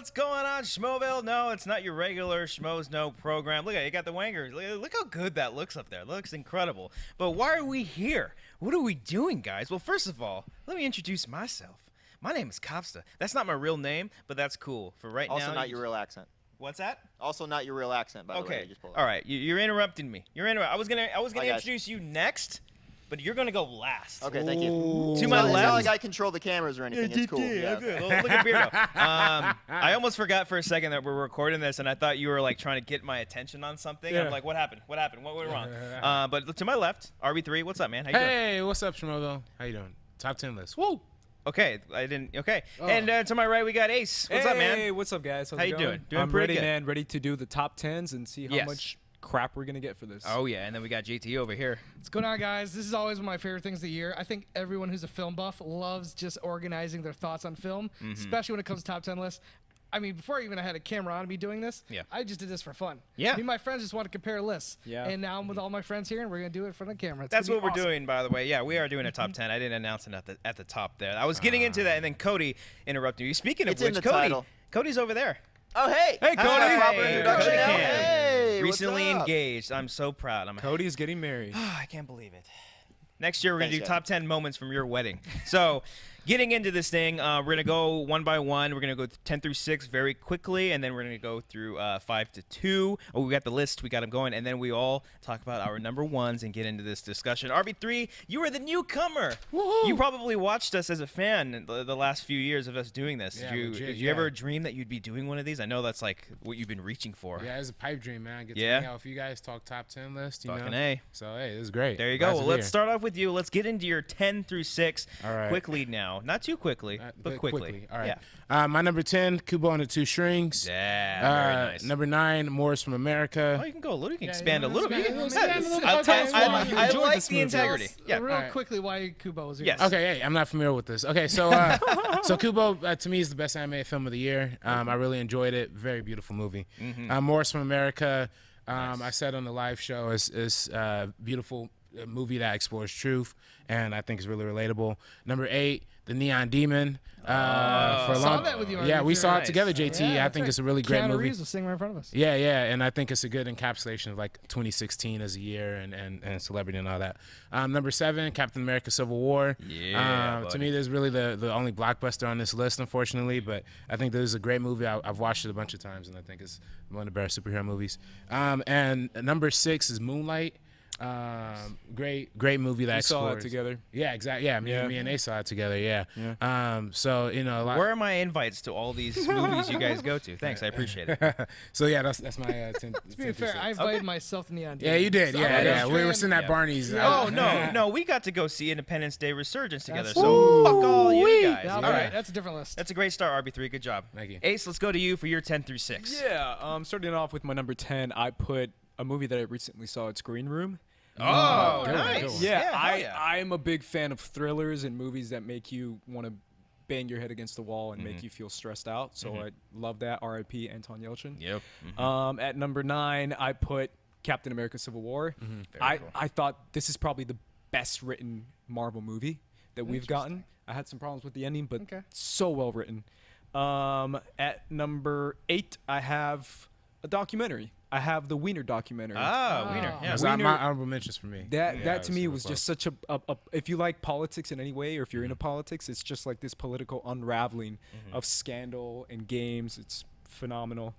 what's going on, Schmoville? No, it's not your regular Schmoes No program. Look at it, you got the Wangers. Look how good that looks up there. It looks incredible. But why are we here? What are we doing, guys? Well, first of all, let me introduce myself. My name is Cobbster. That's not my real name, but that's cool. For right now. Also not your real accent. What's that? Also not your real accent, by the way. Okay. All right. You're interrupting me. I was gonna introduce you next. But you're going to go last. Okay, thank you. To my left. It's not like I control the cameras or anything. It's cool. Yeah. Look at Beardo. I almost forgot for a second that we're recording this, and I thought you were like trying to get my attention on something. Yeah. I'm like, what happened? What happened? What went wrong? But to my left, RB3. What's up, man? How you doing? Hey, what's up, Shimogo? How you doing? Top 10 list. Woo! Okay, I didn't. Okay, and to my right we got Ace. What's up, man? Hey, what's up, guys? How's How it you going? doing? I'm pretty ready, good. man. Ready to do the top 10s and see how much crap we're gonna get for this. Oh yeah, and then we got JT over here. What's going on, guys? This is always one of my favorite things of the year. I think everyone who's a film buff loves just organizing their thoughts on film, especially when it comes to top 10 lists. I mean, before even I had a camera on me doing this, I just did this for fun. Yeah. Me and my friends just want to compare lists. Yeah. And now I'm with all my friends here, and we're going to do it in front of the camera. That's what we're doing, by the way. Yeah, we are doing a top 10. I didn't announce it at the top there. I was getting into that, and then Cody interrupted you. Speaking of It's in which, the title. Cody's over there. Oh, hey. Hey, Cody. Proper Hey, introduction Cody now. Cam. Hey, what's Recently up? engaged. I'm so proud. Cody's getting married. I can't believe it. Next year, we're going to do Thanks, top 10 moments from your wedding. So, getting into this thing, we're going to go one by one. We're going to go 10 through 6 very quickly, and then we're going to go through 5 to 2. Oh, we got the list. We got them going. And then we all talk about our number ones and get into this discussion. RB3, you are the newcomer. Woohoo! You probably watched us as a fan the last few years of us doing this. Yeah, did legit, you ever dream that you'd be doing one of these? I know that's like what you've been reaching for. Yeah, it's a pipe dream, man. I get to Yeah? hang out with you guys, talk top 10 list, you Fucking know. A. So, hey, this is great. There you Glad go. to Well, be let's here. start off with you. Let's get into your 10 through 6 All right. quickly now. Not too quickly, but quickly. All right. Yeah. My number 10, Kubo and the Two Strings. Yeah, very nice. Number 9, Morris from America. Oh, you can go a little. You can Yeah, expand a little bit. expand a little Yeah, bit. I'll tell Okay, you why why. you I enjoyed like this the movie. integrity. Yeah. Real Alright. quickly, why Kubo was here. Yes. Okay, hey, I'm not familiar with this. Okay, so so Kubo to me is the best animated film of the year. I really enjoyed it. Very beautiful movie. Morris from America. I said on the live show is beautiful movie that explores truth, and I think is really relatable. Number 8, The Neon Demon. For a Saw long, that with you on yeah, we YouTube. saw it Nice. together, JT. Yeah, I that's think right. it's a really great Keanu movie. Reeves was sitting right in front of us. Yeah, and I think it's a good encapsulation of like 2016 as a year and celebrity and all that. Number 7, Captain America: Civil War. Yeah, To buddy. me, there's really the only blockbuster on this list, unfortunately. But I think this is a great movie. I've watched it a bunch of times, and I think it's one of the better superhero movies. And number 6 is Moonlight. Great movie that We explores. saw that together. Yeah, exactly. Yeah, me and Ace saw it together. Yeah. So you know, a lot. Where are my invites to all these movies you guys go to? Thanks, I appreciate it. So yeah, that's my 10. To be fair, I invited myself to Neon Demon. Yeah, you did. So Yeah, I yeah. understand. We were sitting at Yeah. Barney's. Oh no, we got to go see Independence Day Resurgence together. So fuck all you guys. Yeah, All all right, right, that's a different list. that's a great start, RB3. Good job. Thank you. Ace, let's go to you for your 10 through 6. Yeah. Starting off with my number 10, I put a movie that I recently saw. It's Green Room. Oh, good one, nice. good one. Yeah, hell yeah. I'm a big fan of thrillers and movies that make you want to bang your head against the wall and make you feel stressed out. So I love that. R.I.P. Anton Yelchin. Yep. At number 9, I put Captain America: Civil War. I thought this is probably the best written Marvel movie that we've gotten. I had some problems with the ending, but so well written. At number 8, I have a documentary. I have the Wiener documentary. Ah, Wiener. Yeah. That's Wiener- my honorable mentions for me. That to me super was fun. just such a if you like politics in any way, or if you're into politics, it's just like this political unraveling of scandal and games. It's phenomenal.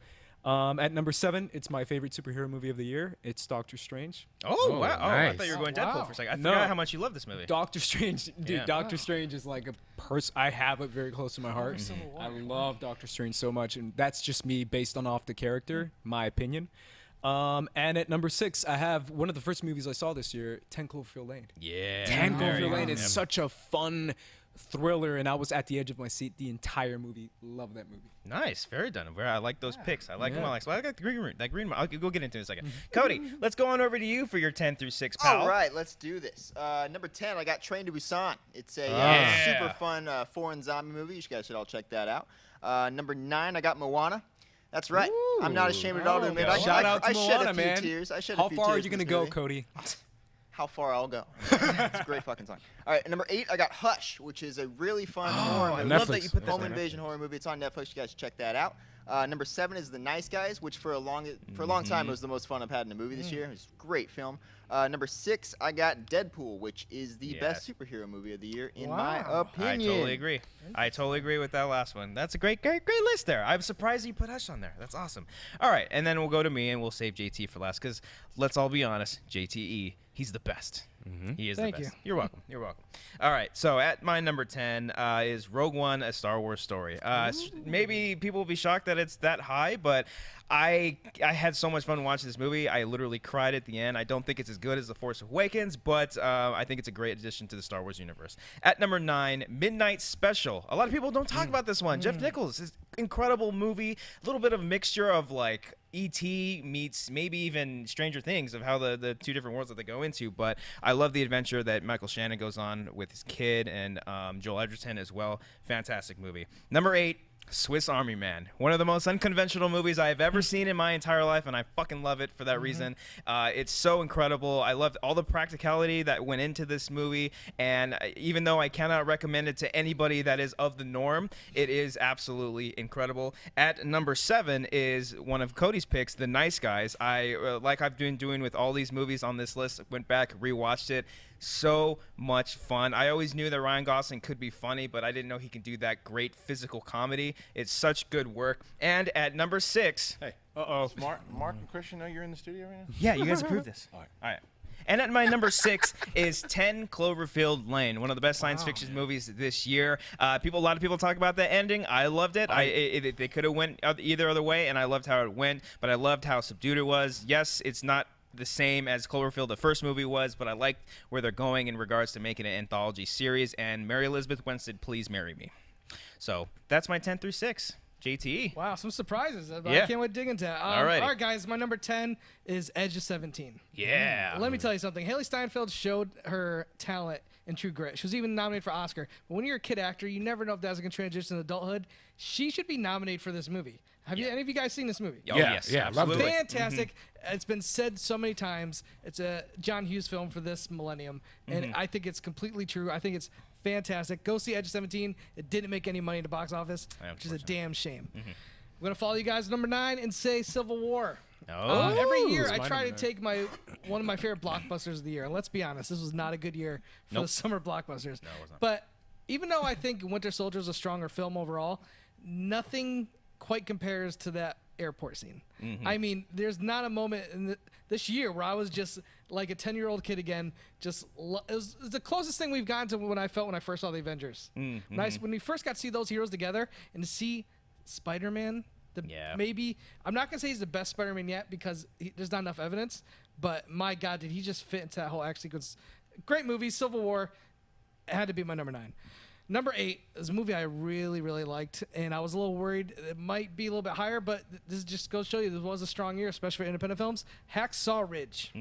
At number 7, it's my favorite superhero movie of the year. It's Doctor Strange. Oh, wow. Oh, I nice. thought you were going Oh, Deadpool wow. for a second. I No. forgot how much you love this movie. Doctor Strange, dude. Yeah. Doctor Strange is like a person. I have it very close to my heart. Civil War. I love Doctor Strange so much, and that's just me based on off the character, my opinion. And at number 6, I have one of the first movies I saw this year, 10 Cloverfield Lane. Yeah. 10 There you Cloverfield Lane go. is such a fun thriller, and I was at the edge of my seat the entire movie. Love that movie. Nice, very done. I like those picks. I like them. I like the green room. That green room. I'll go get into it in a second. Cody, let's go on over to you for your 10 through 6, pal. All right, let's do this. Number 10, I got Train to Busan. It's a Yeah. super fun foreign zombie movie. You guys should all check that out. Number 9, I got Moana. That's right. I'm not ashamed at all to admit. Shout out to I shed Moana, a few man. tears. I shed How a few far are tears you in gonna this go, movie. Cody? How far I'll go. It's a great fucking song. All right, number 8, I got Hush, which is a really fun horror movie. I love that you put that Home on there. invasion horror movie. It's on Netflix. You guys should check that out. Number 7 is The Nice Guys, which for a long time was the most fun I've had in a movie this year. It was a great film. Number 6, I got Deadpool, which is the best superhero movie of the year, in my opinion. I totally agree. I totally agree with that last one. That's a great list there. I'm surprised you put Hush on there. That's awesome. All right, and then we'll go to me, and we'll save JT for last, because let's all be honest, JTE, he's the best. He is the best. You're welcome. You're welcome. All right, so at my number 10 is Rogue One, A Star Wars Story. Maybe people will be shocked that it's that high, but I had so much fun watching this movie. I literally cried at the end. I don't think it's as good as The Force Awakens, but I think it's a great addition to the Star Wars universe. At number 9, Midnight Special. A lot of people don't talk about this one. Jeff Nichols, is incredible movie. A little bit of a mixture of like E.T. meets maybe even Stranger Things, of how the two different worlds that they go into. But I love the adventure that Michael Shannon goes on with his kid, and Joel Edgerton as well. Fantastic movie. Number 8, Swiss Army Man. One of the most unconventional movies I have ever seen in my entire life, and I fucking love it for that reason. It's so incredible. I loved all the practicality that went into this movie, and even though I cannot recommend it to anybody that is of the norm, it is absolutely incredible. At number 7 is one of Cody's picks, The Nice Guys. Like I've been doing with all these movies on this list, went back, rewatched it. So much fun. I always knew that Ryan Gosling could be funny, but I didn't know he could do that great physical comedy. It's such good work. And at number 6, hey, Mark and Christian know you're in the studio right now? Yeah, you guys approved this. All right. And at my number 6 is 10 Cloverfield Lane, one of the best science fiction movies this year. A lot of people talk about the ending. I loved it. They could have went either other way, and I loved how it went, but I loved how subdued it was. Yes, it's not the same as Cloverfield, the first movie was, but I liked where they're going in regards to making an anthology series. And Mary Elizabeth Winstead, Please Marry Me. So that's my 10 through 6. JTE. Wow, some surprises. I can't wait to dig into that. All right, guys, my number 10 is Edge of 17. Yeah. Let me tell you something. Haley Steinfeld showed her talent in True Grit. She was even nominated for Oscar. But when you're a kid actor, you never know if that's going to transition to adulthood. She should be nominated for this movie. Have any of you guys seen this movie? Oh, yes. Yeah, absolutely. Fantastic. It's been said so many times. It's a John Hughes film for this millennium, and I think it's completely true. I think it's fantastic. Go see Edge of 17. It didn't make any money at the box office, which is a damn shame. I'm going to follow you guys at number 9 and say Civil War. Every year I try to take one of my favorite blockbusters of the year. And let's be honest, this was not a good year for the summer blockbusters. No, it was not. But even though I think Winter Soldier is a stronger film overall, nothing quite compares to that airport scene. I mean, there's not a moment in this year where I was just like a 10-year-old kid again. It was the closest thing we've gotten to when I felt when I first saw the Avengers. When we first got to see those heroes together and to see Spider-Man, maybe I'm not gonna say he's the best Spider-Man yet because there's not enough evidence. But my God, did he just fit into that whole action sequence? Great movie, Civil War. It had to be my number 9. Number 8 is a movie I really, really liked, and I was a little worried it might be a little bit higher, but this just goes to show you this was a strong year, especially for independent films. Hacksaw Ridge.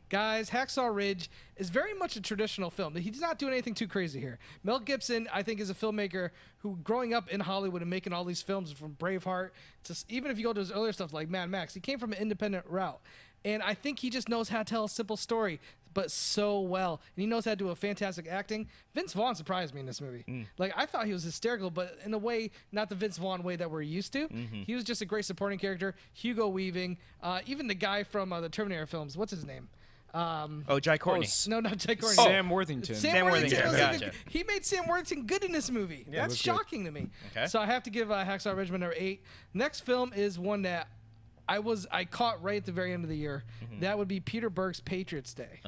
Guys, Hacksaw Ridge is very much a traditional film. He's not doing anything too crazy here. Mel Gibson, I think, is a filmmaker who, growing up in Hollywood and making all these films from Braveheart to even if you go to his earlier stuff like Mad Max, he came from an independent route. And I think he just knows how to tell a simple story, but so well. And he knows how to do a fantastic acting. Vince Vaughn surprised me in this movie. Like, I thought he was hysterical, but in a way, not the Vince Vaughn way that we're used to. He was just a great supporting character. Hugo Weaving, even the guy from the Terminator films. What's his name? Jai Courtney. No, not Jai Courtney. Sam Worthington. Sam Worthington. Gotcha. He made Sam Worthington good in this movie. Yeah, that's shocking to me. Okay. So I have to give Hacksaw Ridge my number 8. Next film is one that I caught right at the very end of the year. That would be Peter Berg's Patriots Day.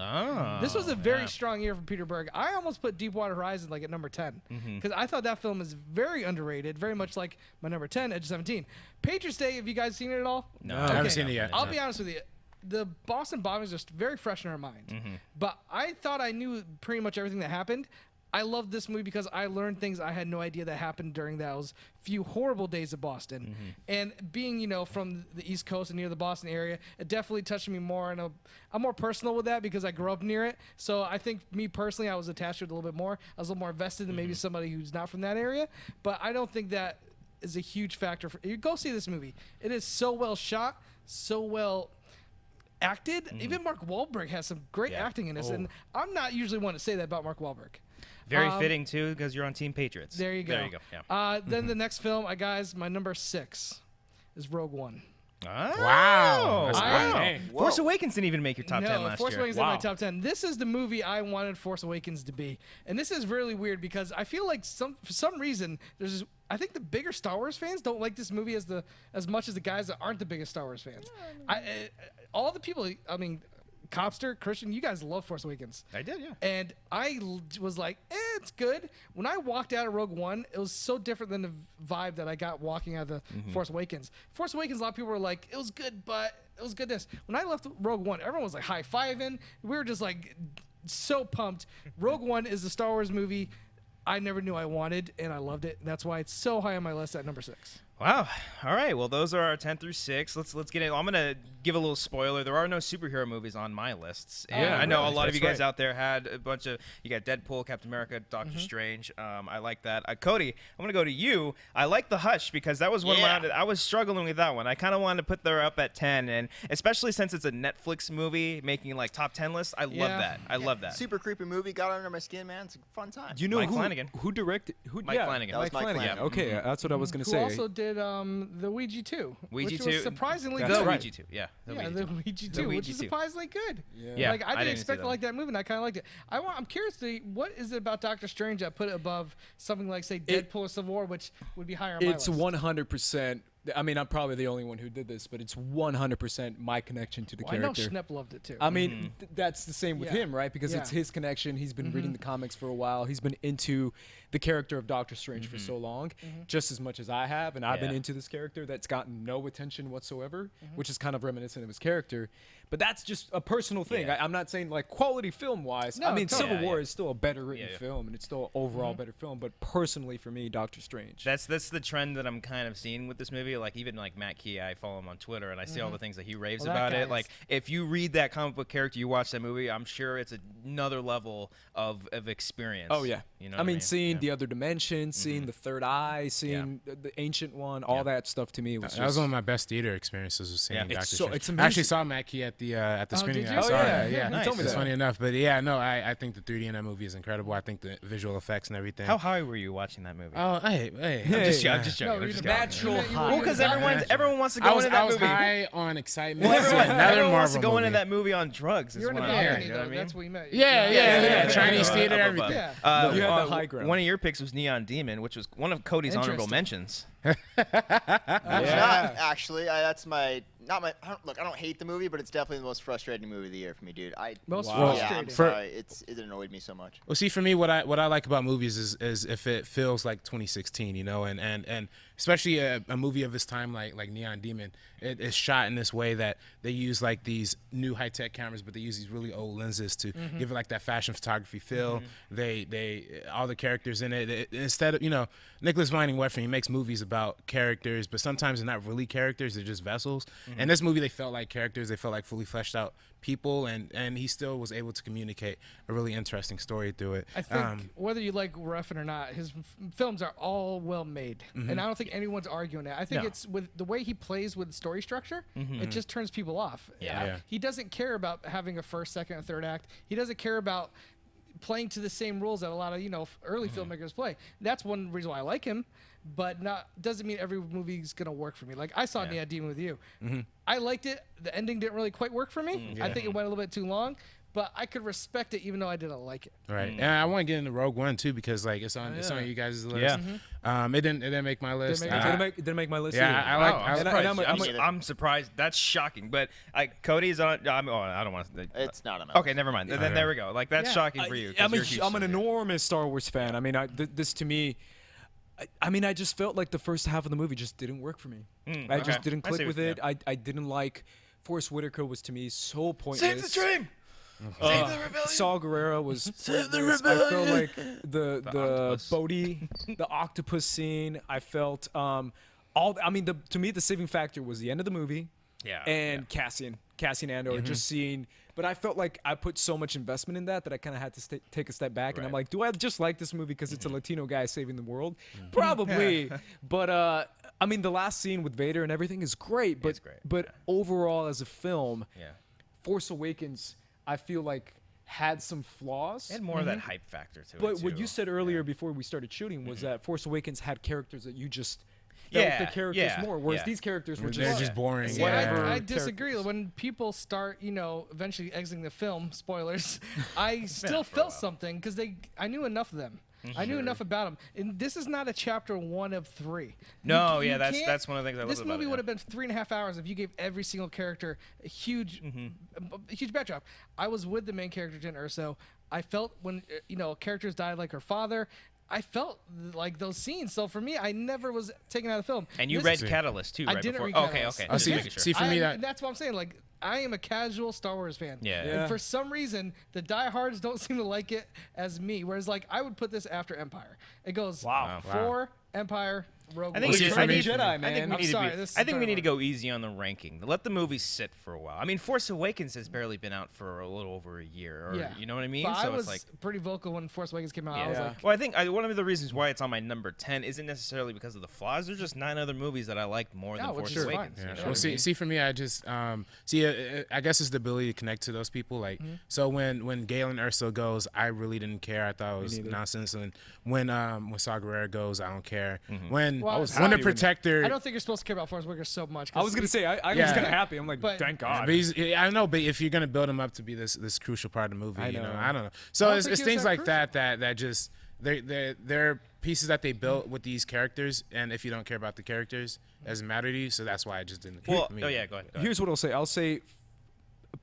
This was a very strong year for Peter Berg. I almost put Deepwater Horizon like at number 10 because I thought that film is very underrated, very much like my number 10, Edge of 17. Patriots Day, have you guys seen it at all? No. I haven't seen it yet. I'll be honest with you. The Boston bombings are very fresh in our mind. But I thought I knew pretty much everything that happened. I love this movie because I learned things I had no idea that happened during those few horrible days of Boston. And being, from the East Coast and near the Boston area, it definitely touched me more. And I'm more personal with that because I grew up near it. So I think me personally, I was attached to it a little bit more. I was a little more invested than maybe somebody who's not from that area. But I don't think that is a huge factor. You go see this movie. It is so well shot, so well acted. Even Mark Wahlberg has some great acting in this. And I'm not usually one to say that about Mark Wahlberg. Very fitting, too, because you're on Team Patriots. There you go. Yeah. Then the next film, guys, my number 6. is Rogue One. Oh, Wow. That's wow. great. Force Awakens didn't even make your top 10 last Force year. Awakens in my top 10. This is the movie I wanted Force Awakens to be. And this is really weird because I feel like for some reason I think the bigger Star Wars fans don't like this movie as much as the guys that aren't the biggest Star Wars fans. All the people, I mean, Cobbster, Christian, you guys love Force Awakens. I did, yeah. And I was like, it's good. When I walked out of Rogue One, it was so different than the vibe that I got walking out of the Force Awakens. Force Awakens, a lot of people were like, it was good, but it was goodness. When I left Rogue One, everyone was like high-fiving. We were just like so pumped. Rogue One is the Star Wars movie I never knew I wanted, and I loved it. That's why it's so high on my list at number 6. Wow. All right. Well, those are our 10 through 6. Let's get it. I'm gonna give a little spoiler. There are no superhero movies on my lists, and I know a lot of you guys out there had a bunch of. You got Deadpool, Captain America, Doctor Strange. I like that. Cody, I'm gonna go to you. I like The Hush because that was one of my. I was struggling with that one. I kind of wanted to put her up at 10, and especially since it's a Netflix movie making like top 10 lists. I love that. I love that. Super creepy movie. Got under my skin, man. It's a fun time. You know Mike Flanagan. Who directed? Mike Flanagan. That was Mike Flanagan. Okay, that's what I was gonna Who say. also did the Ouija 2, Ouija which 2. was surprisingly That's good. right. Ouija 2. Yeah. The Ouija 2. Ouija 2, The which Ouija is 2. surprisingly good. Yeah, Like I I didn't didn't see expect that to like that movie, and I kind of liked it. I'm curious to what is it about Doctor Strange that put it above something like say Deadpool or Civil War, which would be higher on my It's list. 100%. I mean, I'm probably the only one who did this, but it's 100% my connection to the I know character. Schnepp loved it too. I mean, that's the same with Yeah. him, right? Because it's Yeah. his connection. He's been reading the comics for a while. He's been into the character of Doctor Strange for so long, just as much as I have. And I've been Yeah. into this character that's gotten no attention whatsoever, which is kind of reminiscent of his character. But that's just a personal thing. Yeah. I'm not saying like quality film-wise. No, I mean, totally. Civil War is still a better written Yeah. film, and it's still an overall better film. But personally, for me, Doctor Strange. That's the trend that I'm kind of seeing with this movie. Like even like Matt Key, I follow him on Twitter, and I see all the things that he raves Well, that about guy it. Like is- if you read that comic book character, you watch that movie, I'm sure it's another level of experience. Oh yeah, you know. I what mean, seeing Yeah. the other dimension, seeing the third eye, seeing the ancient one, all that stuff to me was That was one of my best theater experiences was seeing Yeah. Doctor It's so- Strange. it's I amazing. actually saw Matt Key at the Oh, screening. did I you? saw Oh, it. yeah. Yeah, You told me it's that. funny enough, but yeah, no, I think the 3D in that movie is incredible. I think the visual effects and everything. How high were you watching that movie? Oh, hey. I'm just yeah. joking. No, I'm you're just the joking. natural You meant- you high. were- Well, because you were- everyone wants to go I was into that I was movie. high on excitement. Well, to see everyone, another everyone wants to Marvel go into movie. that movie on drugs. Is You're in a what I'm balcony hearing, you know though. what I mean? That's what you meant. Yeah. Chinese Up theater, above. everything. Yeah. You had the high ground. One of your picks was Neon Demon, which was one of Cody's honorable Interesting. mentions. Not actually. That's my not my. Look, I don't hate the movie, but it's definitely the most frustrating movie of the year for me, dude. Most Yeah, frustrating. I'm For- sorry. It annoyed me so much. Well, see, for me, what I like about movies is if it feels like 2016, you know, and especially a movie of this time like Neon Demon, it is shot in this way that they use like these new high tech cameras, but they use these really old lenses to give it like that fashion photography feel. They all the characters in it instead of Nicholas Winding Refn, he makes movies about characters, but sometimes they're not really characters; they're just vessels. And this movie, they felt like characters. They felt like fully fleshed out people, and he still was able to communicate a really interesting story through it. I think whether you like Refn or not, his films are all well made, and I don't think anyone's arguing that. I think No. it's with the way he plays with story structure, it just turns people off. Yeah. He doesn't care about having a first, second, and third act. He doesn't care about playing to the same rules that a lot of early filmmakers play. That's one reason why I like him, but doesn't mean every movie's gonna work for me. Like I saw Neon Demon with you, I liked it. The ending didn't really quite work for me. I think it went a little bit too long, but I could respect it even though I didn't like it. Right, and I want to get into Rogue One too because like it's on you guys' list. Yeah. It didn't make my list. make It didn't make my list. Yeah, either. I like. Wow, I I'm like- surprised. I'm surprised. That's shocking. But Cody's on. I don't want to. It's not enough. Okay, never mind. Then there we go. Like that's shocking for you. 'cause I'm you're a huge an fan. enormous Star Wars fan. I mean, this to me, I just felt like the first half of the movie just didn't work for me. I just okay. didn't I see click with what- it. I didn't like. Forrest Whitaker was to me so pointless. Save the dream. Save the rebellion. Saul Guerrero was Save the pointless. I felt rebellion. like the octopus. Bodhi, the octopus scene. I felt to me the saving factor was the end of the movie. Yeah. And Cassian Andor just seeing. But I felt like I put so much investment in that I kind of had to take a step back. And I'm Right. like, do I just like this movie because it's a Latino guy saving the world? Probably. But the last scene with Vader and everything is great. But It's great, but overall as a film, Yeah. Force Awakens, I feel like had some flaws. And more of that hype factor to it. But what too. you said earlier before we started shooting was that Force Awakens had characters that you just felt the characters more. Whereas yeah. these characters were They're just boring. See, whatever I disagree. characters. When people start, eventually exiting the film, spoilers, I still felt something because I knew enough of them. I knew enough about them. And this is not a chapter 1 of 3. No, You that's one of the things I love about it. This movie would have been 3.5 hours if you gave every single character a huge backdrop. I was with the main character, Jen Erso. I felt when characters died like her father. I felt like those scenes. So for me, I never was taken out of the film. And you read Catalyst too, right? I didn't before? read Catalyst. Okay. Oh, Just see, making sure. see, for me that's what I'm saying. Like, I am a casual Star Wars fan. Yeah. And for some reason, the diehards don't seem to like it as me. Whereas, like, I would put this after Empire. It goes 4, Empire, Rogue One. I think Jedi, man. I think we need to go easy on the ranking. Let the movie sit for a while. I mean, Force Awakens has barely been out for a little over a year. Or, you know what I mean? But so I was it's like pretty vocal when Force Awakens came out. I was like, well, I think one of the reasons why it's on my number 10 isn't necessarily because of the flaws. There's just 9 other movies that I liked more than which Force is fine. Awakens. Yeah, You know Well, what I mean? see, for me, I just I guess it's the ability to connect to those people. Like, so when Galen Erso goes, I really didn't care. I thought it was nonsense. And when Saw Gerrera goes, I don't care. When Well, I was when the happy when- Protector, I don't think you're supposed to care about Forrest Whitaker so much. I was gonna say I was Yeah. kind of happy. I'm like, But- thank God. but I know, but if you're gonna build him up to be this crucial part of the movie, I I don't know. I So don't it's think he was things that like that just they're pieces that they built with these characters, and if you don't care about the characters, it doesn't matter to you. So that's why I just didn't. Well, for me. go ahead. Here's what I'll say. I'll say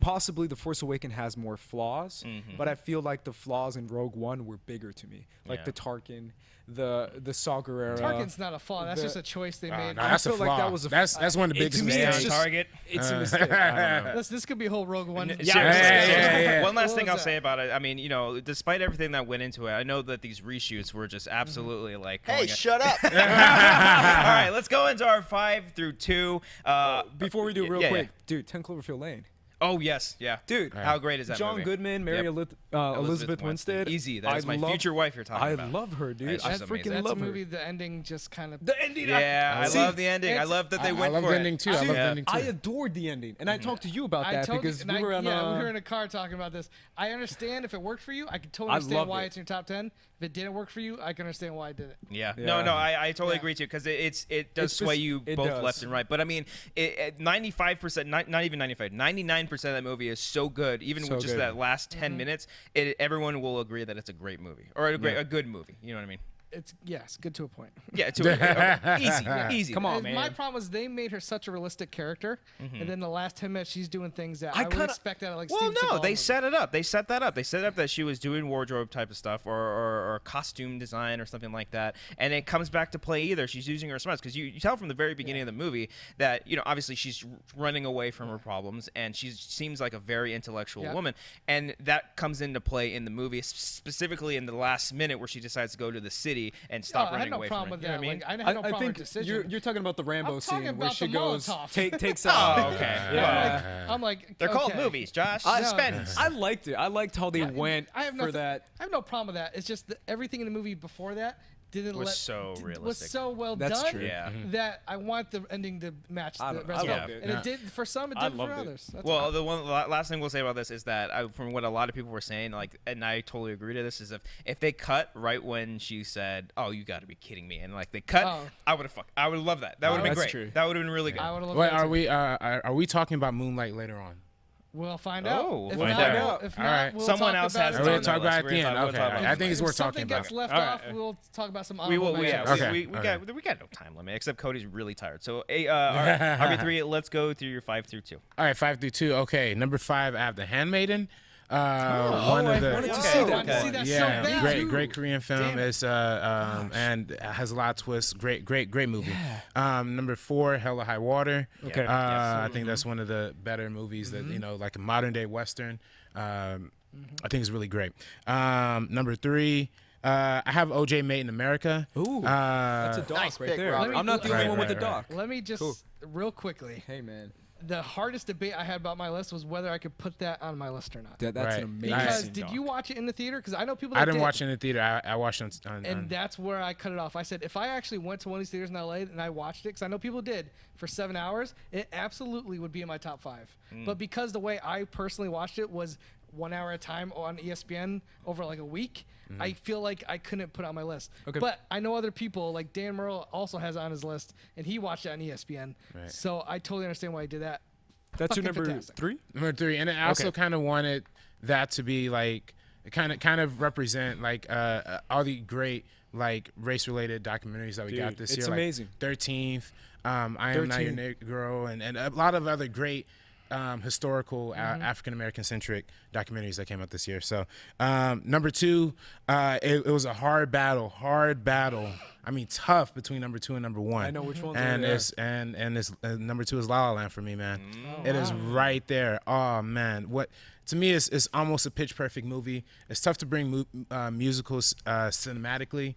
possibly The Force Awakens has more flaws, but I feel like the flaws in Rogue One were bigger to me. Like the Tarkin, the Saw Gerrera. Tarkin's not a flaw. That's just a choice they made. No, that's a feel like flaw. that was a- that's one of the it- biggest to me, Man it's mistakes. just- Target. It's a mistake. I don't know. This could be a whole Rogue One. Seriously, yeah. One last What thing was I'll that? say about it. I mean, despite everything that went into it, I know that these reshoots were just absolutely like. Hey, going shut up. All right, let's go into our 5 through 2. Before we do it real yeah, quick, dude, 10 Cloverfield Lane. Oh yes, yeah, Dude, how great is that John movie? Goodman, Mary Yep. Elizabeth Winstead. Easy. That is my future wife you're talking about. I love her, dude. She's I amazing. freaking That's love a her. movie. The ending just kind of. The ending. Yeah, I See, love the ending. I love that they I went love for the it. ending too. I love the ending too. I adored the ending, and I talked to you about that because we were on. we were in a car talking about this. I understand if it worked for you. I can totally I understand loved why it. it's in your top 10. If it didn't work for you, I can understand why I did it. Yeah. Yeah. No, I totally Yeah. agree too because it does It's sway just- you it both does. left and right. But I mean, 95%, not even 95, 99% of that movie is so good. Even So with just good. that last 10 minutes, everyone will agree that it's a great movie or a good movie. You know what I mean? It's good to a point. Yeah. Easy. Come on, And man. My problem was they made her such a realistic character, and then the last 10 minutes she's doing things that I I would kinda- expect out of like Well, Steven no, Seagal they movie. set it up. They set that up. They set up that she was doing wardrobe type of stuff or costume design or something like that. And it comes back to play either. She's using her smarts because you tell from the very beginning of the movie that, obviously she's running away from her problems and she seems like a very intellectual Yeah. woman. And that comes into play in the movie, specifically in the last minute where she decides to go to the city and stop I had running no away problem from with it. You that. know what I mean? Like, I had no I problem with think decision. you're talking about the Rambo I'm scene talking where about she the goes Molotov. takes Oh, out. okay. I'm like, They're called okay. movies, Josh. I- Suspense. I liked it. I liked how they went I have for nothing- that. I have no problem with that. It's just that everything in the movie before that Was so was realistic. so well That's done true. Yeah. that I want the ending to match I the don't- rest I of loved it. it. And Yeah. it did for some, it I did for loved it. others. That's Well, all. the last thing we'll say about this is that from what a lot of people were saying, like, and I totally agree to this, is if they cut right when she said, "Oh, you got to be kidding me," and like they cut, Oh. I would love that. That would have been That's great. true. That would have been really good. I would have loved Wait, that too. are we talking about Moonlight later on? We'll find Oh, out. we'll If find not, out. If All not, right. we'll Someone talk else about has it. it We're on gonna talk the list. about it at We're the gonna end. talk- we'll Okay. talk about I it. think it's worth If something talking about. gets left All off, right. we'll talk about some We honorable will. mentions. Okay. We Okay. got no time limit except Cody's really tired. So, RB3, let's go through your 5 through 2. All right, 5 through 2. Okay, number 5, I have The Handmaiden. One I of the wanted to Oh, see I that wanted to one. see that so yeah, bad. great Korean film. Damn it. It's and has a lot of twists. Great movie. Number 4, Hell or High Water. Okay. I think that's one of the better movies that like a modern day western. I think it's really great. Number 3. I have OJ Made in America. Ooh, that's a doc Nice right pick, there. Robert. I'm not the only Right, one with right, the doc. Let me just real quickly. Hey, man. The hardest debate I had about my list was whether I could put that on my list or not. That's Right. an amazing Because did doc. you watch it in the theater? Because I know people that I didn't did. watch it in the theater. I watched it on And that's where I cut it off. I said, if I actually went to one of these theaters in LA and I watched it, because I know people did, for 7 hours, it absolutely would be in my top 5. But because the way I personally watched it was 1 hour at a time on ESPN over like a week, Mm-hmm. I feel like I couldn't put it on my list. Okay. But I know other people, like Dan Merle also has it on his list, and he watched it on ESPN. Right. So I totally understand why he did that. That's your Fucking number fantastic. 3? Number 3, and I also kind of wanted that to be like kind of represent like all the great like race-related documentaries that we got this year. It's amazing. Like 13th, I Am Not Your Negro, and a lot of other great historical African American centric documentaries that came out this year. So number 2, it was a hard battle. I mean, tough between number 2 and number 1. I know which ones. And are it's number 2 is La La Land for me, man. It is right there. Oh man, what to me is almost a pitch perfect movie. It's tough to bring musicals cinematically,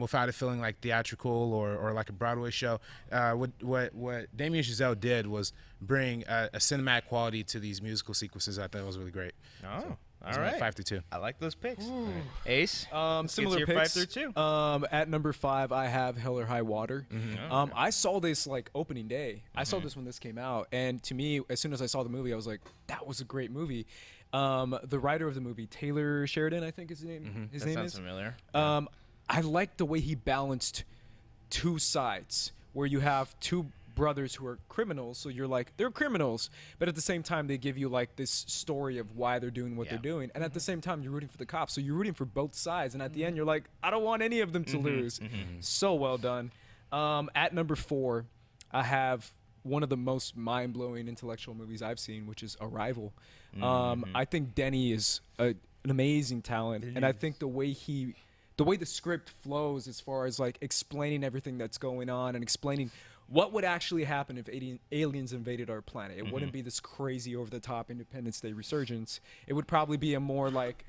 without it feeling like theatrical or like a Broadway show. What Damien Chazelle did was bring a cinematic quality to these musical sequences. I thought it was really great. Oh. All All right. 5-2. I like those picks. Ace? Similar your picks. 5 through 2. At number 5, I have Hell or High Water. I saw this like opening day. I saw this when this came out, and to me, as soon as I saw the movie, I was like, "That was a great movie." The writer of the movie, Taylor Sheridan, I think his name. His That name sounds is. familiar. I like the way he balanced two sides, where you have two brothers who are criminals, so you're like, they're criminals, but at the same time they give you like this story of why they're doing what they're doing, and at the same time you're rooting for the cops, so you're rooting for both sides, and at the end you're like, I don't want any of them to lose. So well done. At number 4, I have one of the most mind-blowing intellectual movies I've seen, which is Arrival. I think Denny is an amazing talent, and I think the way the script flows as far as like explaining everything that's going on and explaining what would actually happen if aliens invaded our planet. It wouldn't be this crazy over-the-top Independence Day resurgence. It would probably be a more like,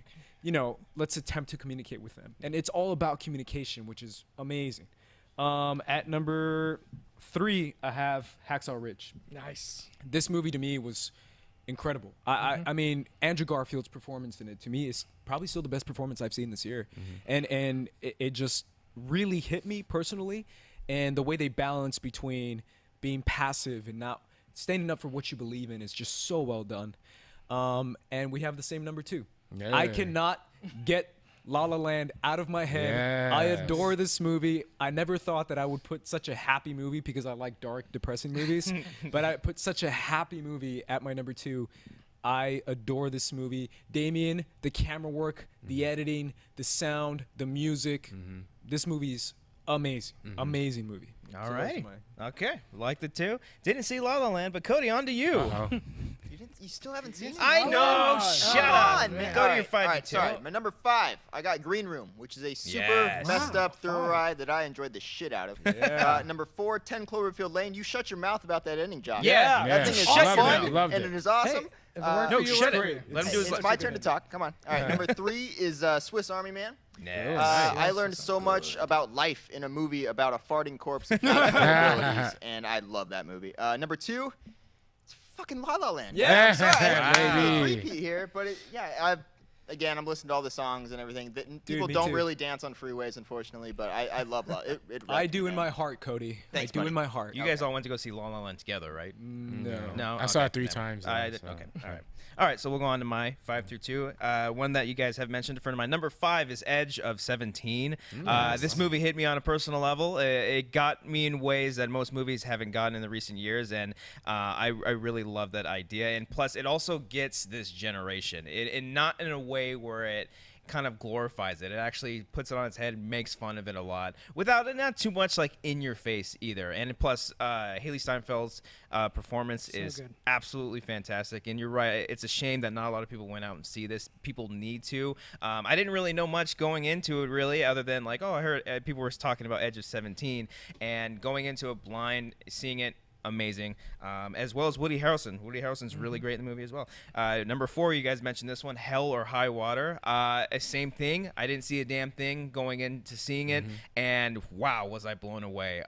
let's attempt to communicate with them. And it's all about communication, which is amazing. At number 3, I have Hacksaw Ridge. Nice. This movie to me was incredible. I mean, Andrew Garfield's performance in it to me is probably still the best performance I've seen this year. And it just really hit me personally. And the way they balance between being passive and not standing up for what you believe in is just so well done. And we have the same number 2. Yeah. I cannot get La La Land out of my head. I adore this movie. I never thought that I would put such a happy movie, because I like dark, depressing movies, but I put such a happy movie at my number 2. I adore this movie. Damien, the camera work, the editing, the sound, the music. This movie's amazing. Amazing movie. All right. Okay. Liked it too. Didn't see La La Land, but Cody, on to you. You still haven't seen it? I know. Shut up. on, man. Go to your All 5 right, to 2. sorry. My number 5, I got Green Room, which is a super messed up thrill ride that I enjoyed the shit out of. Number 4, 10 Cloverfield Lane. You shut your mouth about that ending, Josh. Yeah. That thing is Loved fun, it. Loved and it. it is awesome. If it worked No, for you, shut it worked it. for you. Let him do his It's my turn to talk. Come on. All right, number 3 is Swiss Army Man. I learned so much about life in a movie about a farting corpse and abilities, and I love that movie. Number 2, it's fucking La La Land. Yeah. I'm sorry, Baby. repeat here, but I'm listening to all the songs and everything. People me don't too. really dance on freeways, unfortunately, but I love it. I do in my heart, Cody. Thanks, I do buddy. in my heart. You guys all went to go see La La Land together, right? No. I saw Okay. it 3 times. though, I so. did. Okay. All right. All right. So we'll go on to my 5 through 2. One that you guys have mentioned for my number 5 is Edge of 17. This movie hit me on a personal level. It got me in ways that most movies haven't gotten in the recent years, and I really love that idea. And plus, it also gets this generation. And not in a way where it kind of glorifies it. It actually puts it on its head, makes fun of it a lot, without it not too much like in your face either. And plus, Haley Steinfeld's performance is good. absolutely fantastic. And you're right, it's a shame that not a lot of people went out and see this. People need to. I didn't really know much going into it, really, other than like, I heard people were talking about Edge of 17, and going into it blind, seeing it. Amazing, as well as Woody Harrelson. Woody Harrelson's really great in the movie as well. Number 4, you guys mentioned this one, Hell or High Water. Same thing. I didn't see a damn thing going into seeing it, and wow, was I blown away.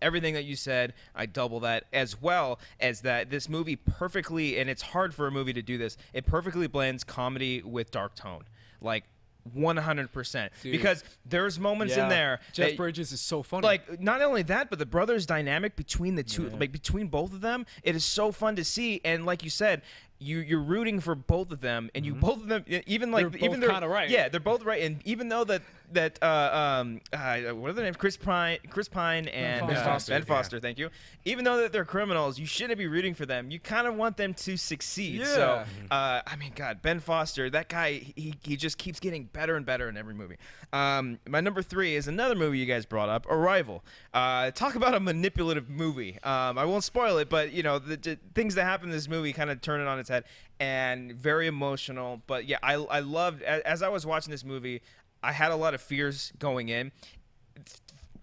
Everything that you said, I double that, as well as that this movie perfectly, and it's hard for a movie to do this, it perfectly blends comedy with dark tone. Like, 100%. Dude. Because there's moments in there. Jeff that- Bridges is so funny. like, not only that, but the brothers' dynamic between the two, like between both of them, it is so fun to see. And like you said, you're rooting for both of them, and you both of them even like They're even both kinda right. Yeah, they're both right, and even though that what are their names? Chris Pine and Ben Foster. Thank you. Even though that they're criminals, you shouldn't be rooting for them. You kind of want them to succeed. Yeah. So I mean, God, Ben Foster, that guy, he just keeps getting better and better in every movie. My number 3 is another movie you guys brought up, Arrival. Talk about a manipulative movie. I won't spoil it, but you know the things that happen in this movie kind of turn it on its head, and very emotional. But yeah, I loved as I was watching this movie, I had a lot of fears going in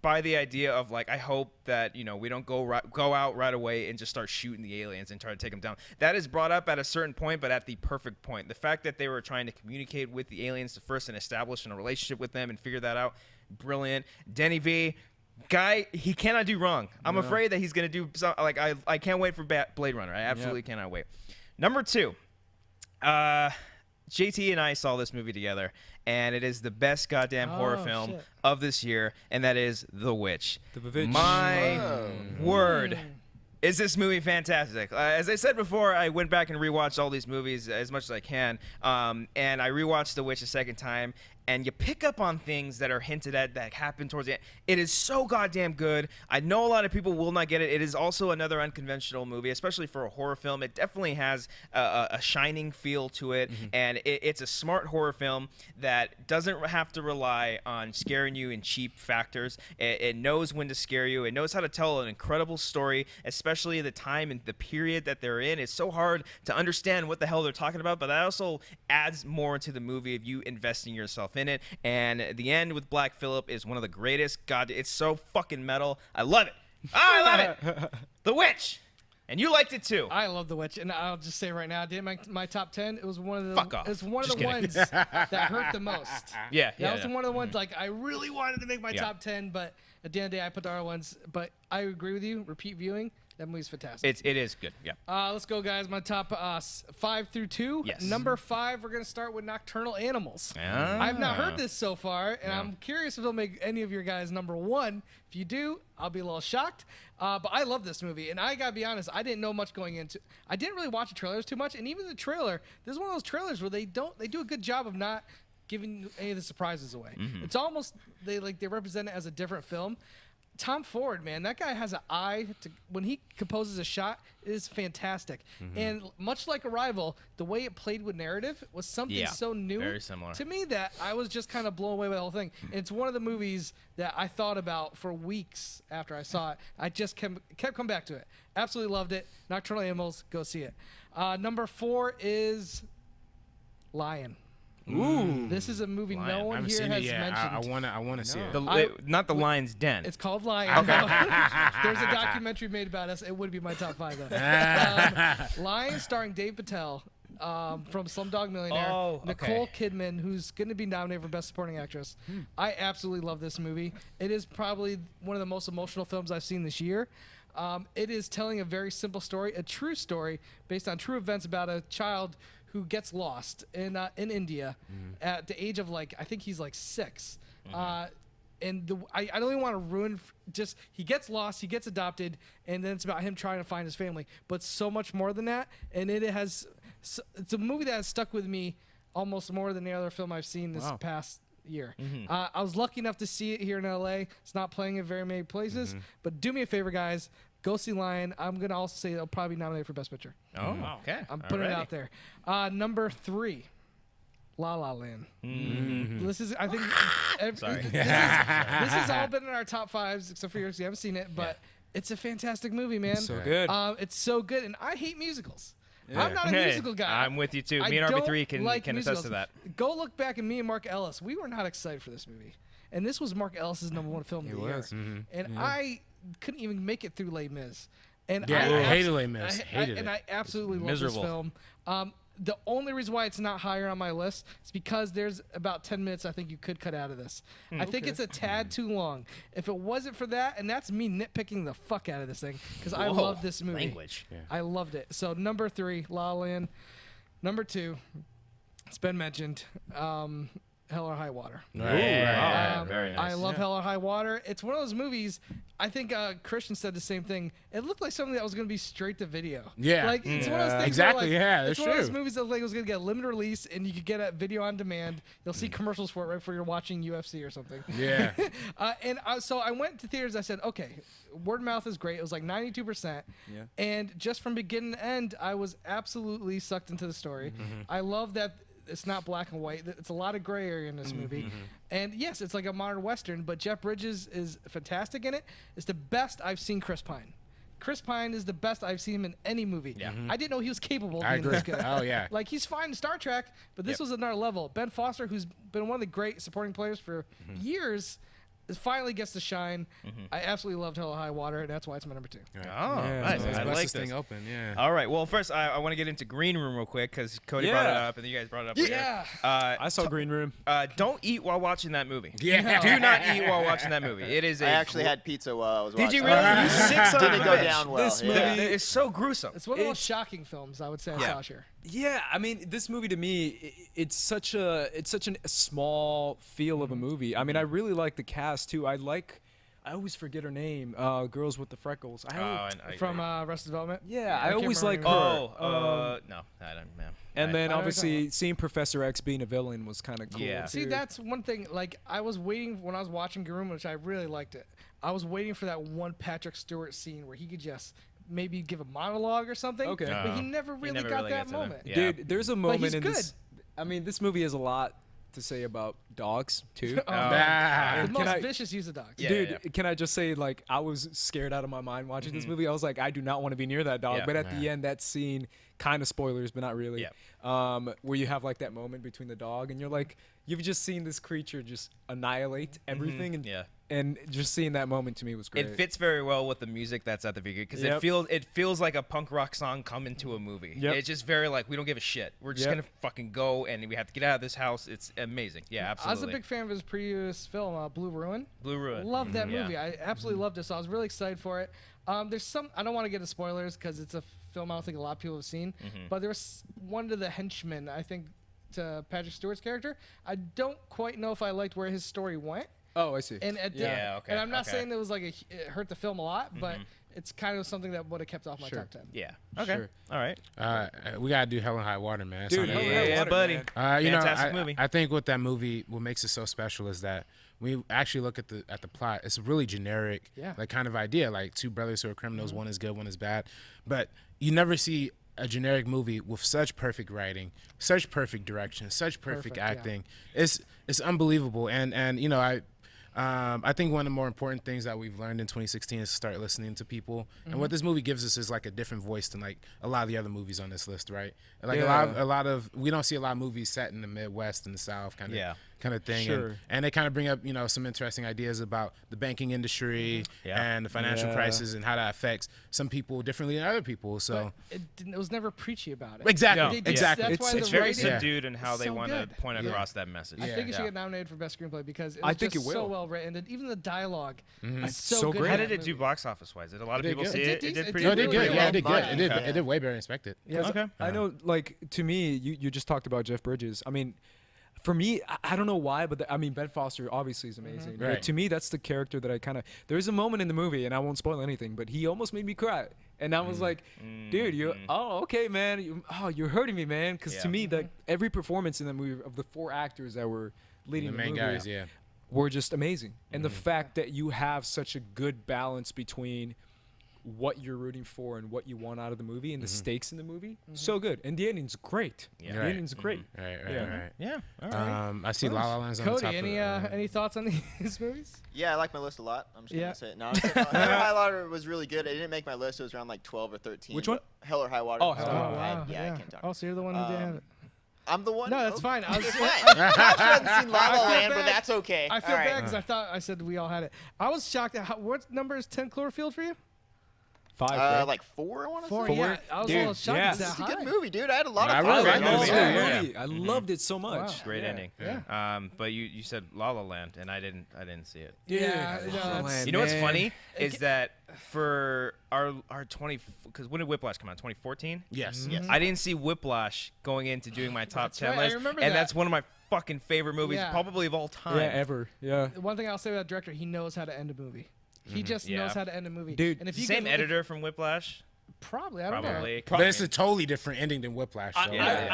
by the idea of like, I hope that, you know, we don't go out right away and just start shooting the aliens and try to take them down. That is brought up at a certain point, but at the perfect point. The fact that they were trying to communicate with the aliens to first and establish a relationship with them and figure that out, brilliant. Denny V, guy, he cannot do wrong. I'm afraid that he's going to do something. Like, I can't wait for Blade Runner. I absolutely cannot wait. Number 2, JT and I saw this movie together, and it is the best goddamn horror film of this year, and that is The Witch. My word. Is this movie fantastic? As I said before, I went back and rewatched all these movies as much as I can, and I rewatched The Witch a second time, and you pick up on things that are hinted at that happen towards the end. It is so goddamn good. I know a lot of people will not get it. It is also another unconventional movie, especially for a horror film. It definitely has a shining feel to it, and it's a smart horror film that doesn't have to rely on scaring you in cheap factors. It knows when to scare you. It knows how to tell an incredible story, especially the time and the period that they're in. It's so hard to understand what the hell they're talking about, but that also adds more to the movie if you investing yourself in it. And the end with Black Phillip is one of the greatest. God, it's so fucking metal. I love it. I love it. The Witch. And you liked it too. I love The Witch, and I'll just say right now, I did my top 10. It was one of the. Fuck off. It's one Just of the kidding. ones that hurt the most. Yeah, That was one of the ones like I really wanted to make my top 10, but at the end of the day, I put the other ones. But I agree with you. Repeat viewing. That movie's fantastic. It is good. Yeah. Let's go, guys. My top 5 through 2. Yes. Number 5, we're going to start with Nocturnal Animals. Ah. I've not heard this so far, and I'm curious if it'll make any of your guys number 1. If you do, I'll be a little shocked. But I love this movie, and I got to be honest, I didn't know much going into it. I didn't really watch the trailers too much, and even the trailer, this is one of those trailers where they do a good job of not giving any of the surprises away. It's almost, they represent it as a different film. Tom Ford, man, that guy has an eye to, when he composes a shot, it is fantastic. And much like Arrival, the way it played with narrative was something so new very similar to me that I was just kind of blown away by the whole thing. And it's one of the movies that I thought about for weeks after I saw it. I just kept coming back to it. Absolutely loved it. Nocturnal Animals, go see it. Number 4 is Lion. Ooh, this is a movie Lion. no one haven't here seen has it yet. mentioned. I wanna see it. Not the Lion's Den. It's called Lion. There's a documentary made about us. It would be my top 5 though. Lion, starring Dave Patel from Slumdog Millionaire. Nicole Kidman, who's going to be nominated for Best Supporting Actress. I absolutely love this movie. It is probably one of the most emotional films I've seen this year. It is telling a very simple story, a true story based on true events about a child who gets lost in India at the age of I think he's 6. And I don't even want to ruin. Just he gets lost, he gets adopted, and then it's about him trying to find his family. But so much more than that, and it's a movie that has stuck with me almost more than the other film I've seen this past year. I was lucky enough to see it here in LA. It's not playing in very many places, but do me a favor, guys. Go see Lion. I'm going to also say it'll probably be nominated for Best Picture. Oh, okay. I'm putting it out there. Number 3, La La Land. This is, I think, Sorry. this has all been in our top 5s, except for yours. You haven't seen it, but it's a fantastic movie, man. So good. It's so good, and I hate musicals. I'm not a musical guy. I'm with you too. Me and RB3 can attest to that. Go look back at me and Mark Ellis. We were not excited for this movie, and this was Mark Ellis's number 1 film of the year. And I couldn't even make it through Les Mis. And I hated Les Mis. I absolutely love this film. The only reason why it's not higher on my list is because there's about 10 minutes I think you could cut out of this. I think it's a tad too long. If it wasn't for that, and that's me nitpicking the fuck out of this thing, because I love this movie. Language. Yeah. I loved it. So number 3, La La Land. Number 2, it's been mentioned. Hell or High Water. Right. Very nice. I love Hell or High Water. It's one of those movies. I think Christian said the same thing. It looked like something that was going to be straight to video. Yeah. Like it's one of those things. Exactly. Where, like, Yeah, it's that's one of those true. movies that like was going to get limited release, and you could get it video on demand. You'll see commercials for it right before you're watching UFC or something. Yeah. So I went to theaters. I said, okay, word of mouth is great. It was like 92%. Yeah. And just from beginning to end, I was absolutely sucked into the story. I love that it's not black and white. It's a lot of gray area in this movie. And yes, it's like a modern Western, but Jeff Bridges is fantastic in it. It's the best I've seen Chris Pine. Chris Pine is the best I've seen him in any movie. Yeah. I didn't know he was capable of I being agree. this good. Oh, yeah. Like, he's fine in Star Trek, but this was another level. Ben Foster, who's been one of the great supporting players for years, finally gets to shine. I absolutely loved Hell or High Water, and that's why it's my number 2. Oh, nice. Let's I bust like this thing open. Yeah. All right. Well, first, I want to get into Green Room real quick because Cody brought it up and you guys brought it up. Yeah. I saw Green Room. Don't eat while watching that movie. Yeah. Do not eat while watching that movie. It is I actually had pizza while I was watching. Did you really? You sick son of a Didn't go bitch. down well. This yeah. movie- It's so gruesome. It's one of the most shocking films, I would say, I saw this year. Yeah, I mean, this movie to me, it's such a small feel of a movie. I mean, I really like the cast too. I always forget her name. Girls with the freckles. From Arrested Development. Yeah, I can't always remember like her her. No, I don't, man. And then I know obviously seeing Professor X being a villain was kind of cool. Yeah. See, too. that's one thing. Like, I was waiting when I was watching Groom, which I really liked it. I was waiting for that one Patrick Stewart scene where he could just maybe give a monologue or something. Okay. But he never really never got really that gets in there. moment. Yeah. Dude, there's a moment he's in good. this. I mean, this movie has a lot to say about dogs too. The most Can I- vicious use of dogs. Yeah. Dude, can I just say, like, I was scared out of my mind watching this movie. I was like, I do not want to be near that dog. Yeah. But at the end, that scene, kind of spoilers, but not really, Yeah. where you have like that moment between the dog and you're like, you've just seen this creature just annihilate everything, and Yeah. and just seeing that moment to me was great. It fits very well with the music that's at the beginning because Yep. it feels like a punk rock song come into a movie. Yep. It's just very like we don't give a shit. We're just Yep. gonna fucking go and we have to get out of this house. It's amazing. Yeah, I absolutely. was a big fan of his previous film, Blue Ruin. Blue Ruin. Loved that Yeah. movie. I absolutely loved it, so I was really excited for it. There's some, I don't want to get into spoilers because it's a film I don't think a lot of people have seen, but there was one of the henchmen, I think, to Patrick Stewart's character. I don't quite know if I liked where his story went. Oh, I see. And Yeah, okay, And I'm not okay. saying it was like it hurt the film a lot, but it's kind of something that would have kept off my Sure. top 10. Yeah. Okay. Sure. All right. We gotta do Hell and High Water, man. It's Dude, on Hell that and High list. Yeah, Water, buddy. man. You know, Fantastic movie. I think what that movie, what makes it so special is that we actually look at the plot. It's a really generic, like kind of idea, like two brothers who are criminals. One is good, one is bad. But you never see a generic movie with such perfect writing, such perfect direction, such perfect acting. It's unbelievable. And you know, I think one of the more important things that we've learned in 2016 is to start listening to people. And what this movie gives us is like a different voice than like a lot of the other movies on this list, right? Like a lot of we don't see a lot of movies set in the Midwest and the South kind of thing. Sure. And they kind of bring up, you know, some interesting ideas about the banking industry and the financial crisis and how that affects some people differently than other people. So It was never preachy about it. exactly, They exactly. That's why It's the very writing- subdued in how they so want to good. point across that message. I think it should Yeah. get nominated for best screenplay because it I was think just it so will. well written. And even the dialogue is so so good. great. How in did that it do movie. box office wise? Did a lot of It did people good. see It it? did It did decent. pretty No, it did pretty good. well. Yeah, it did good. Mine. It did. Okay. It did way better than expected. Yeah. Okay. I know, like, to me, you just talked about Jeff Bridges. I mean, for me, I don't know why, but I mean, Ben Foster obviously is amazing. But Right. to me, that's the character that I kind of. There's a moment in the movie, and I won't spoil anything, but he almost made me cry, and I was like, "Dude, you, okay, man, you're hurting me, man." Because to me, that every performance in the movie of the four actors that were leading The the main movie guys, yeah. were just amazing, and the fact that you have such a good balance between what you're rooting for and what you want out of the movie and the stakes in the movie, so good, and the ending's great. Yeah. The Right. ending's great. Right. Yeah. Yeah. All right. I see La La Land's on the top Cody, of any thoughts on these movies? Yeah, I like my list a lot. I'm just Yeah. gonna say it. No, I'm saying, High Water was really good. It didn't make my list. It was around like 12 or 13. Which one? but Hell or High Water. Oh, Hell or High Oh, Water. wow. Yeah, I can't talk. Oh, so you're the one who didn't have it. I'm the one. No, that's Okay. fine. I was It's fine. Josh hasn't seen La La I feel Land, but bad. that's okay. I feel All right. bad because I thought I said we all had it. I was shocked at what number is 10 Cloverfield for you? 5. right? Like 4, I want to Four. say. Yeah, I was a Dude, little shocked. yeah. It's that It's a high. good movie, dude. I had a lot I of really fun. like with it it. too, Yeah. yeah. Movie. I loved it so much. Wow. Great Yeah. ending. Yeah. But you said La La Land, and I didn't see it. Yeah, La La no, Land. You know what's man. funny is that for our 20, because when did Whiplash come out? 2014. Yes. Yes. I didn't see Whiplash going into doing my top That's 10 right, I list, remember and that. that's one of my fucking favorite movies, Yeah. probably of all time. Yeah, ever. Yeah. One thing I'll say about the director, he knows how to end a movie. He just Yeah. knows how to end a movie. Dude, and if you Same could- editor from Whiplash, Probably, I don't know. probably. But it's a totally different ending than Whiplash. So. I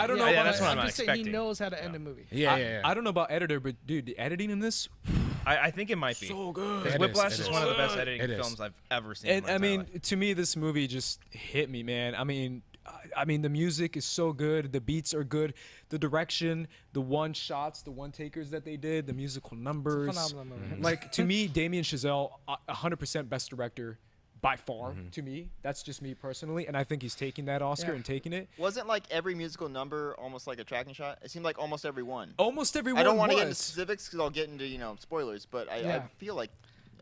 don't know Yeah, about that's what I'm I'm just saying expecting. he knows how to end a movie. Yeah. I don't know about editor, but dude, the editing in this, I think it might be. so good. Because It Whiplash is, is it one of the is. best editing It is. films I've ever seen. in And my I entire mean, life. to me, this movie just hit me, man. I mean, the music is so good. The beats are good. The direction, the one shots, the one takers that they did, the musical numbers. Phenomenal movie. Like to me, Damien Chazelle, 100% best director by far. To me, that's just me personally, and I think he's taking that Oscar Yeah. and taking it. Wasn't like every musical number almost like a tracking shot? It seemed like almost every one. Almost everyone. I don't want to get into was. specifics because I'll get into spoilers, but I Yeah. feel like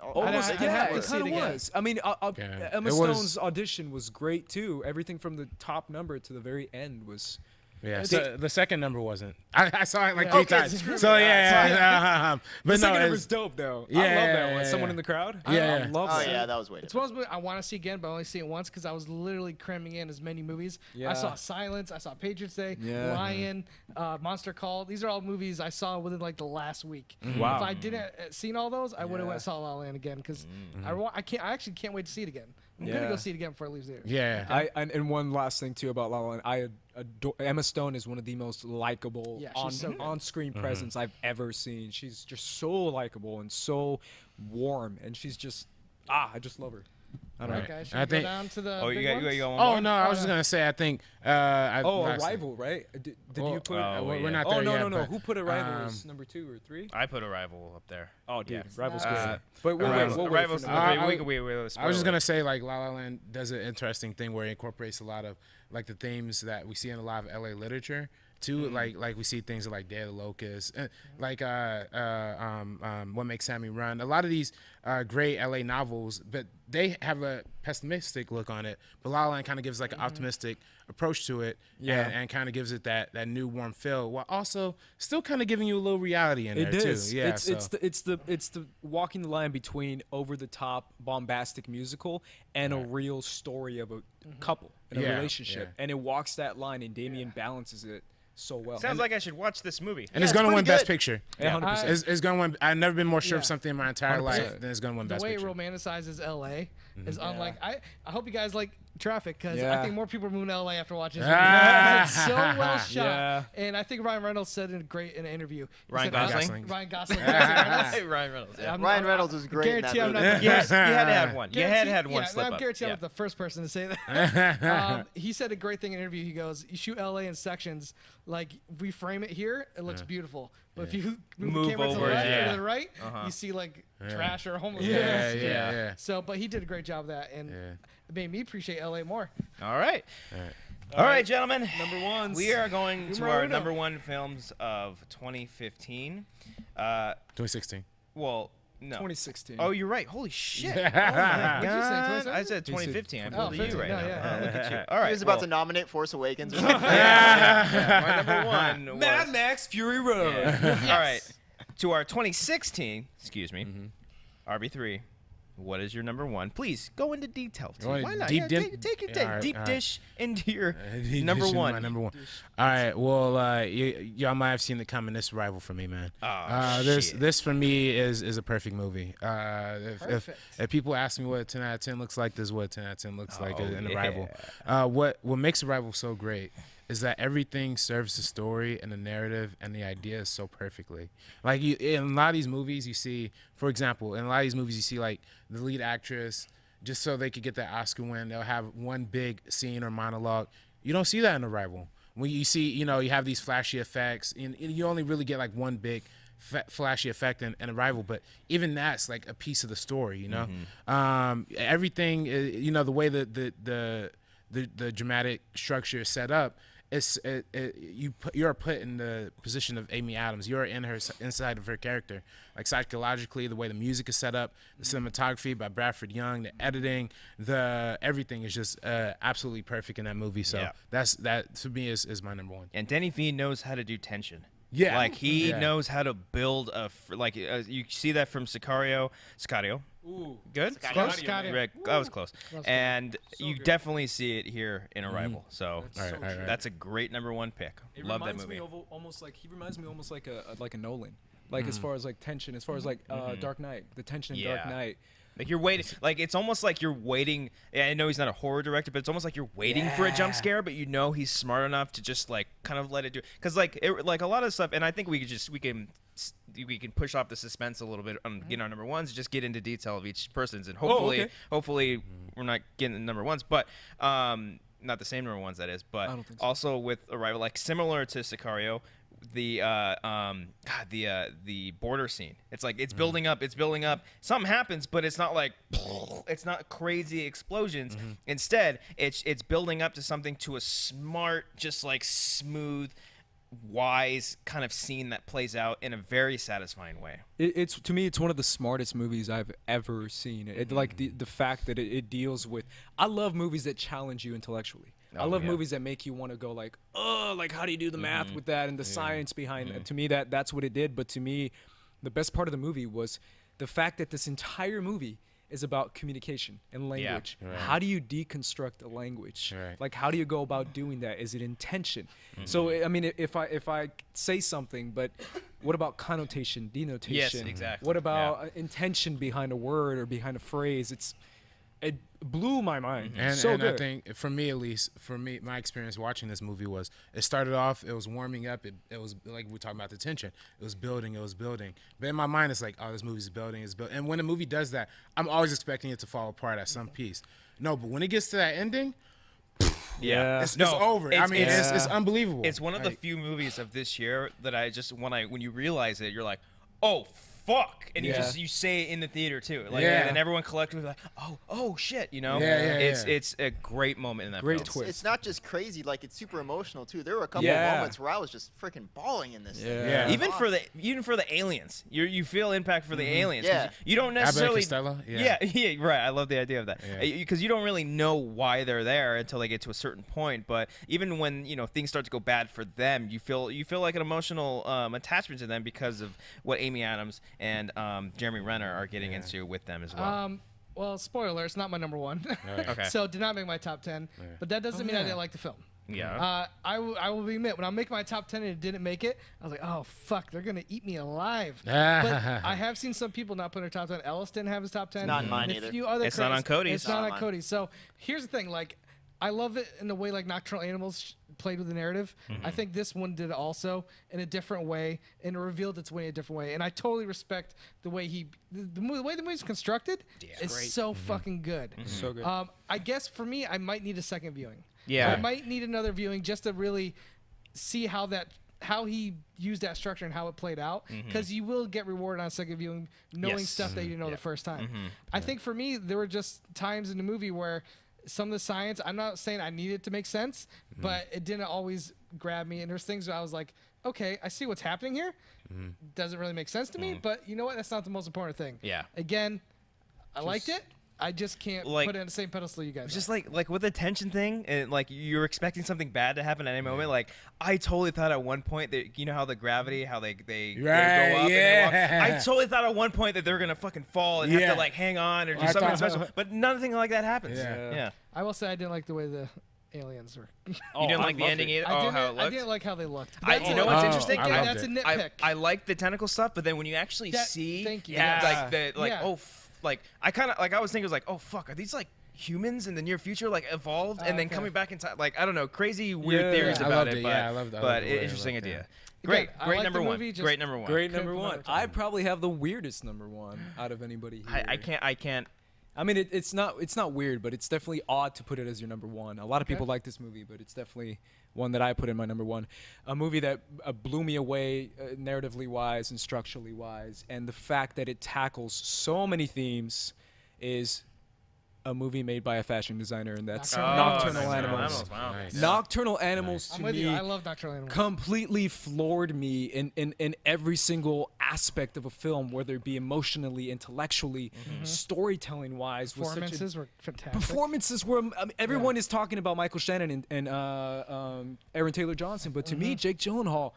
Almost, I'd yeah, have to it see kind it of again. was. I mean, Yeah. Emma It was- Stone's audition was great too. Everything from the top number to the very end was. Yeah, It's- so the second number wasn't. I saw it like Yeah. 3 Okay, times. so- So yeah, but The no, second number it's, is dope though. I Yeah, love that yeah, one. yeah. Someone in the crowd. Yeah. I love Oh that. yeah, that was way. It's one of those movies I want to see again, but I only see it once because I was literally cramming in as many movies. Yeah. I saw Silence, I saw Patriots Day, Yeah. Lion, Monster Call. These are all movies I saw within like the last week. Wow. If I didn't seen all those, I would have Yeah. went saw La La Land again because I actually can't wait to see it again. I'm gonna Yeah. go see it again before it leaves theaters. yeah. And one last thing too about La La Land, I adore Emma Stone is one of the most likable Yeah, she's so good. on-screen presence I've ever seen. She's just so likable and so warm, and she's just I just love her. I don't All know. right, guys, should I we go think- down to the Oh, big you got ones? one Oh more? no, I was just gonna say. I think. Arrival, right? Did Well, you put? we're yeah. not Oh there no, yet. no, no. but, Who put Arrival as number 2 or 3? I put Arrival up there. Oh, dude, Yes. Arrival's Uh, good. But we'll Arrival- wait. Arrival's for number number three. I- We can I was just gonna say like La La Land does an interesting thing where it incorporates a lot of like the themes that we see in a lot of LA literature too. Like we see things like Day of the Locust, like What Makes Sammy Run. A lot of these great LA novels, but they have a pessimistic look on it. But La La Land kind of gives like an optimistic approach to it, Yeah. and kind of gives it that new warm feel, while also still kind of giving you a little reality in It there is. too. Yeah, It's the walking the line between over the top bombastic musical and a real story of a couple and a Yeah, relationship, yeah. and it walks that line, and Damien balances it so well. Sounds like I should watch this movie. and it's it's gonna win pretty Best good. Picture. Yeah, 100%. It's gonna win. I've never been more sure of Yeah. something in my entire 100%. life than it's gonna win The Best way it Picture. romanticizes LA is unlike. I hope you guys like Traffic because I Yeah. think more people are moving to LA after watching this Ah. movie. It's so well shot, Yeah. and I think Ryan Reynolds said in an interview. He Ryan said, Gosling? Ryan Gosling. Ryan Reynolds. Yeah. Ryan Reynolds was great in that guarantee I'm movie. not the Yes, you had to have one. You had Guarantee- had one yeah, slip I'm up. guarantee I'm Yeah. not the first person to say that. He said a great thing in an interview. He goes, "You shoot LA in sections. Like we frame it here, it looks beautiful. But if you move Move the camera to the over, left or yeah. to the right, you see like trash or homeless. Yeah, guys. yeah. So, but he did a great job of that, and it made me appreciate LA more. All right. All right, gentlemen. Number ones. We are going to Numero our uno. number one films of 2015. 2016. Well, no. 2016. Oh, you're right. Holy shit. Yeah. Oh my What'd you say, God. 2017? I said 2015. I Oh, believe you 15. right No, now. yeah. Oh, look at you. All He right. was about well, to nominate Force Awakens or something. my number one was... Mad Max Fury Road. Yeah. All right. To our 2016, excuse me, RB3. What is your number one? Please go into detail. You want Why a not? deep Yeah, dip? take your Yeah, time. all right, Deep all right. dish into your He number just one. my number one. All right. Well, y'all might have seen it coming. This Arrival for me, man. Oh, shit. This for me is a perfect movie. Perfect. If people ask me what a 10 out of 10 looks like, this is what a 10 out of 10 looks like in yeah. Arrival. What makes Arrival so great is that everything serves the story and the narrative and the ideas so perfectly. Like in a lot of these movies, you see, for example, in a lot of these movies, you see like the lead actress, just so they could get that Oscar win, they'll have one big scene or monologue. You don't see that in Arrival. When you see, you have these flashy effects, and you only really get like one big flashy effect in Arrival, but even that's like a piece of the story, Everything, the way the dramatic structure is set up, you're put in the position of Amy Adams. You're inside of her character, like psychologically, the way the music is set up, the cinematography by Bradford Young, the editing, everything is just absolutely perfect in that movie. So Yeah. that to me is my number one. And Denny V knows how to do tension. Yeah. Like he knows how to build you see that from Sicario. Ooh. Good? Close, Sicario. Right, that was close. And you definitely see it here in Arrival. So that's a great number 1 pick. Love that movie. He reminds me almost like a Nolan. Like as far as like tension, as far as like Dark Knight, the tension in Dark Knight. Like you're waiting, like it's almost like you're waiting. I know he's not a horror director, but it's almost like you're waiting for a jump scare, but you know he's smart enough to just like kind of let it do. Because like a lot of stuff, and I think we can push off the suspense a little bit on getting our number 1s, just get into detail of each person's, and hopefully we're not getting the number 1s, but not the same number 1s that is, but also with Arrival, like similar to Sicario. The border scene. It's like it's building up. Something happens, but it's not like it's not crazy explosions. Instead, it's building up to something, to a smart, just like smooth, wise kind of scene that plays out in a very satisfying way. It's to me, it's one of the smartest movies I've ever seen. Like the fact that it deals with. I love movies that challenge you intellectually. I love movies that make you want to go like, oh, like how do you do the math with that and the science behind it. To me, that's what it did. But to me, the best part of the movie was the fact that this entire movie is about communication and language. Yeah. Right. How do you deconstruct a language? Right. Like, how do you go about doing that? Is it intention? So, I mean, if I say something, but what about connotation, denotation? Yes, exactly. What about intention behind a word or behind a phrase? It blew my mind. And good. I think, for me at least, my experience watching this movie was, it started off, it was warming up, it was like we were talking about the tension. It was building. But in my mind, it's like, oh, this movie's building. And when a movie does that, I'm always expecting it to fall apart at some piece. No, but when it gets to that ending, it's over. It's unbelievable. It's one of the few movies of this year that when you realize it, you're like, oh, fuck, and you say it in the theater too, like, and then everyone collectively like, oh shit, you know. It's a great moment in that great film. twist. It's not just crazy, like it's super emotional too. There were a couple of moments where I was just freaking bawling in this thing. Even for the aliens, you feel impact for the aliens. You don't necessarily. Yeah, right. I love the idea of that, because you don't really know why they're there until they get to a certain point. But even when things start to go bad for them, you feel like an emotional attachment to them because of what Amy Adams and Jeremy Renner are getting into with them as well. Well, spoiler, it's not my number 1. Okay. So did not make my top 10. But that doesn't mean I didn't like the film. Yeah. I will admit, when I make my top 10 and it didn't make it, I was like, oh, fuck, they're going to eat me alive. But I have seen some people not put in their top 10. Ellis didn't have his top 10. It's not mine either. It's not on Cody's. It's not on Cody's. So here's the thing, like, I love it in the way like Nocturnal Animals played with the narrative. I think this one did it also in a different way, and it revealed its way in a different way. And I totally respect the way the way the movie's constructed. Is so fucking good. So good. I guess for me, I might need a second viewing. Yeah. I might need another viewing just to really see how he used that structure and how it played out, because you will get rewarded on second viewing knowing stuff that you didn't know the first time. I think for me, there were just times in the movie where some of the science, I'm not saying I need it to make sense, but it didn't always grab me. And there's things where I was like, okay, I see what's happening here. Doesn't really make sense to me, but you know what? That's not the most important thing. Yeah. Again, I liked it. I just can't put it on the same pedestal you guys. Just like with the tension thing, and like you're expecting something bad to happen at any moment. Like I totally thought at one point that how the gravity, how they go up. And they walk. I totally thought at one point that they're gonna fucking fall and have to like hang on or do something special. But nothing like that happens. Yeah. I will say I didn't like the way the aliens were. You didn't like the ending either? How it looked? I didn't like how they looked. You know what's interesting? That's a nitpick. I like the tentacle stuff, but then when you actually see, thank you. Like I kind of I was thinking, like, oh fuck, are these like humans in the near future, like evolved and then coming back in time? Like I don't know, crazy weird theories about it. But I loved it. But interesting idea. Great number one. Great number one. Great number one. I probably have the weirdest number 1 out of anybody here. I can't. I mean, it's not weird, but it's definitely odd to put it as your number 1. A lot of people like this movie, but it's definitely one that I put in my number 1. A movie that blew me away, narratively wise and structurally wise, and the fact that it tackles so many themes is a movie made by a fashion designer, and that's Nocturnal Animals. Wow. Nice. Nocturnal Animals to me, I love Nocturnal Animals. Completely floored me in every single aspect of a film, whether it be emotionally, intellectually, storytelling wise. Performances were fantastic. Performances were. Everyone is talking about Michael Shannon and Aaron Taylor Johnson, but to me, Jake Gyllenhaal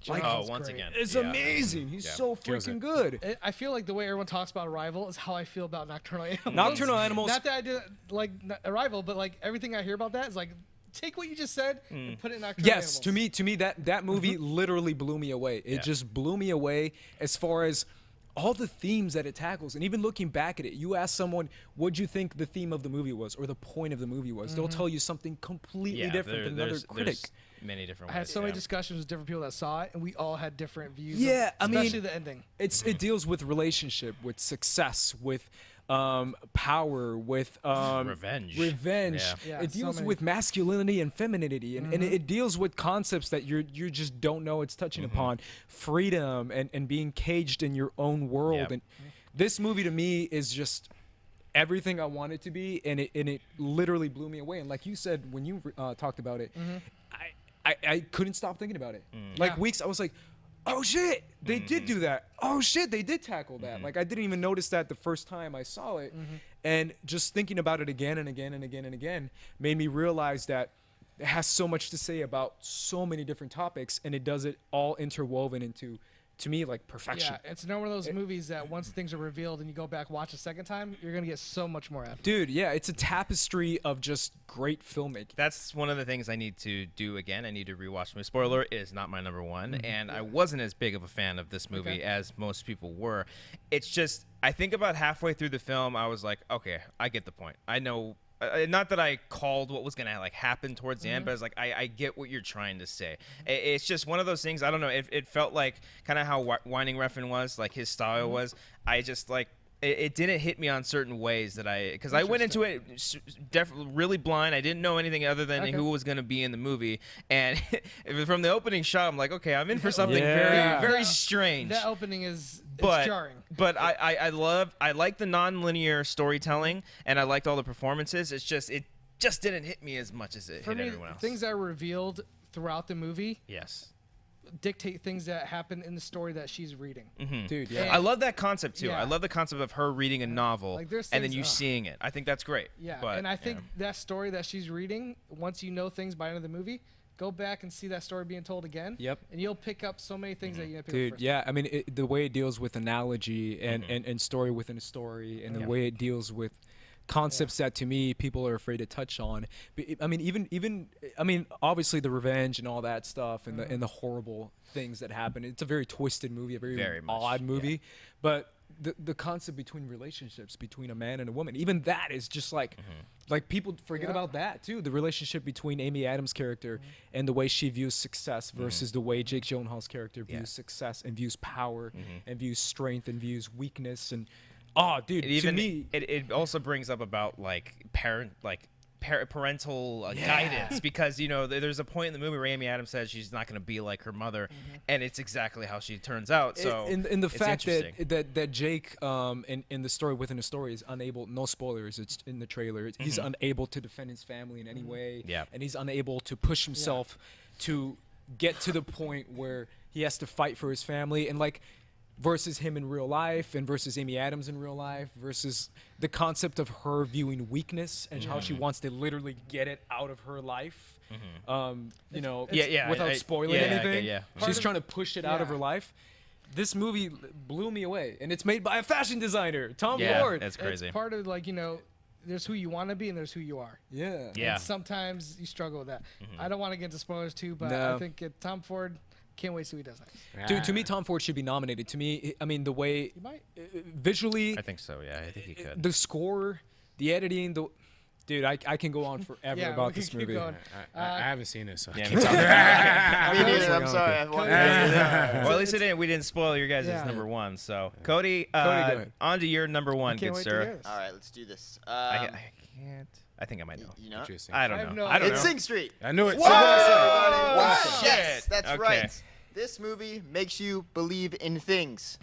Like, once again. It's Yeah. amazing. He's so Kills freaking it. good. I feel like the way everyone talks about Arrival is how I feel about Nocturnal Animals. Nocturnal Animals. Not that I did like Arrival, but like everything I hear about that is like, take what you just said and put it in Nocturnal Yes, Animals. to me, that movie literally blew me away. It just blew me away as far as all the themes that it tackles. And even looking back at it, you ask someone, what'd you think the theme of the movie was or the point of the movie was? They'll tell you something completely different than another critic. There's many different I ways. had so many discussions with different people that saw it, and we all had different views. Yeah, I mean, especially the ending. It deals with relationship, with success, with power, with Revenge. Yeah, it so deals many. with masculinity and femininity, and it deals with concepts that you just don't know it's touching upon. Freedom and being caged in your own world. Yep. And this movie to me is just everything I want it to be, and it literally blew me away. And like you said when you talked about it, I couldn't stop thinking about it. Like Yeah. weeks, I was like, oh shit, they did do that. Oh shit, they did tackle that. Like I didn't even notice that the first time I saw it. And just thinking about it again and again and again and again made me realize that it has so much to say about so many different topics, and it does it all interwoven into, to me, like perfection. Yeah, it's another one of those movies that once things are revealed and you go back watch a second time, you're gonna get so much more after. Dude, yeah, it's a tapestry of just great filmmaking. That's one of the things I need to do again. I need to rewatch my spoiler. It is not my number one, and I wasn't as big of a fan of this movie as most people were. It's just I think about halfway through the film, I was like, okay, I get the point. I know. Not that I called what was gonna like happen towards the end, but it's like I get what you're trying to say. It's just one of those things. I don't know. It felt like kind of how Winding Refn was, like his style was. I just like it didn't hit me on certain ways that because I went into it definitely really blind. I didn't know anything other than who was going to be in the movie, and from the opening shot, I'm like, okay, I'm in for something very strange. That opening is But, it's jarring. but I like the non-linear storytelling, and I liked all the performances. It just didn't hit me as much as it For hit me, everyone else. things that are revealed throughout the movie Yes. dictate things that happen in the story that she's reading. Dude, yeah. I love that concept too. Yeah. I love the concept of her reading a novel Like, there's and then things- you seeing it. I think that's great. Yeah, But, and I think that story that she's reading, once you know things by the end of the movie, go back and see that story being told again. Yep. And you'll pick up so many things that you didn't pick up Dude, first. yeah. I mean, the way it deals with analogy and story within a story, and the way it deals with concepts that to me people are afraid to touch on. But I mean, even obviously the revenge and all that stuff, and the horrible things that happen. It's a very twisted movie, a very much, odd movie, but. The concept between relationships between a man and a woman, even that is just like people forget about that too. The relationship between Amy Adams' character and the way she views success versus the way Jake Gyllenhaal's character views success and views power and views strength and views weakness. And dude, to me, it also brings up about like parental guidance, because there's a point in the movie where Amy Adams says she's not going to be like her mother, and it's exactly how she turns out. So in the it's fact interesting. that Jake in the story within the story is unable, no spoilers, it's in the trailer, he's unable to defend his family in any way, and he's unable to push himself to get to the point where he has to fight for his family, and like versus him in real life and versus Amy Adams in real life versus the concept of her viewing weakness and how she wants to literally get it out of her life, without spoiling anything. She's trying to push it out of her life. This movie blew me away, and it's made by a fashion designer, Tom Ford. That's crazy. It's part of there's who you want to be and there's who you are. Yeah. And sometimes you struggle with that. I don't want to get into spoilers too, but I think Tom Ford, can't wait to see what he does next. Dude, to me, Tom Ford should be nominated. To me, I mean, the way He might. visually, I think so. Yeah, I think he could. the score, the editing, dude, I can go on forever Yeah, about we can this keep movie. going. I haven't seen it, so I Yeah, can't me talk too. about it. Me neither. I'm sorry. Well, at least we didn't spoil your guys' Yeah. number one. So Cody, go ahead. on to your number one, Can't good wait to sir. hear this. All right, let's do this. I can't. I think I might know. You know? Interesting. I don't I have know. no I don't It's know. Sing Street. I knew it. Whoa! Wow. Shit. Yes, that's Okay. right. This movie makes you believe in things.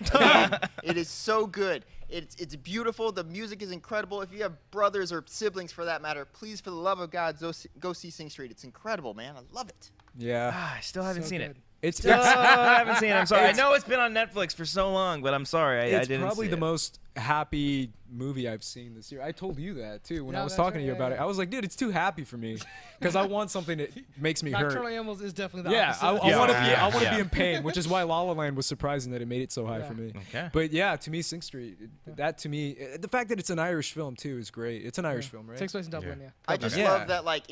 It is so good. It's beautiful. The music is incredible. If you have brothers or siblings, for that matter, please, for the love of God, go see Sing Street. It's incredible, man. I love it. Yeah. I still haven't So seen good. it. It's I haven't seen it. I'm sorry. I know it's been on Netflix for so long, but I'm sorry. I it's didn't probably see the it. most happy movie I've seen this year. I told you that too when Yeah, I was that's talking right, to you yeah, about yeah. it. I was like, dude, it's too happy for me because I want something that makes me hurt. Nocturnal Animals is definitely the Yeah, opposite. I want to be. I want to Yeah. be in pain, which is why La La Land was surprising that it made it so high Yeah. for me. Okay. But yeah, to me, Sing Street, that to me, the fact that it's an Irish film too is great. It's an Irish film, right? Takes place in Dublin, yeah. I just Yeah. love that, like,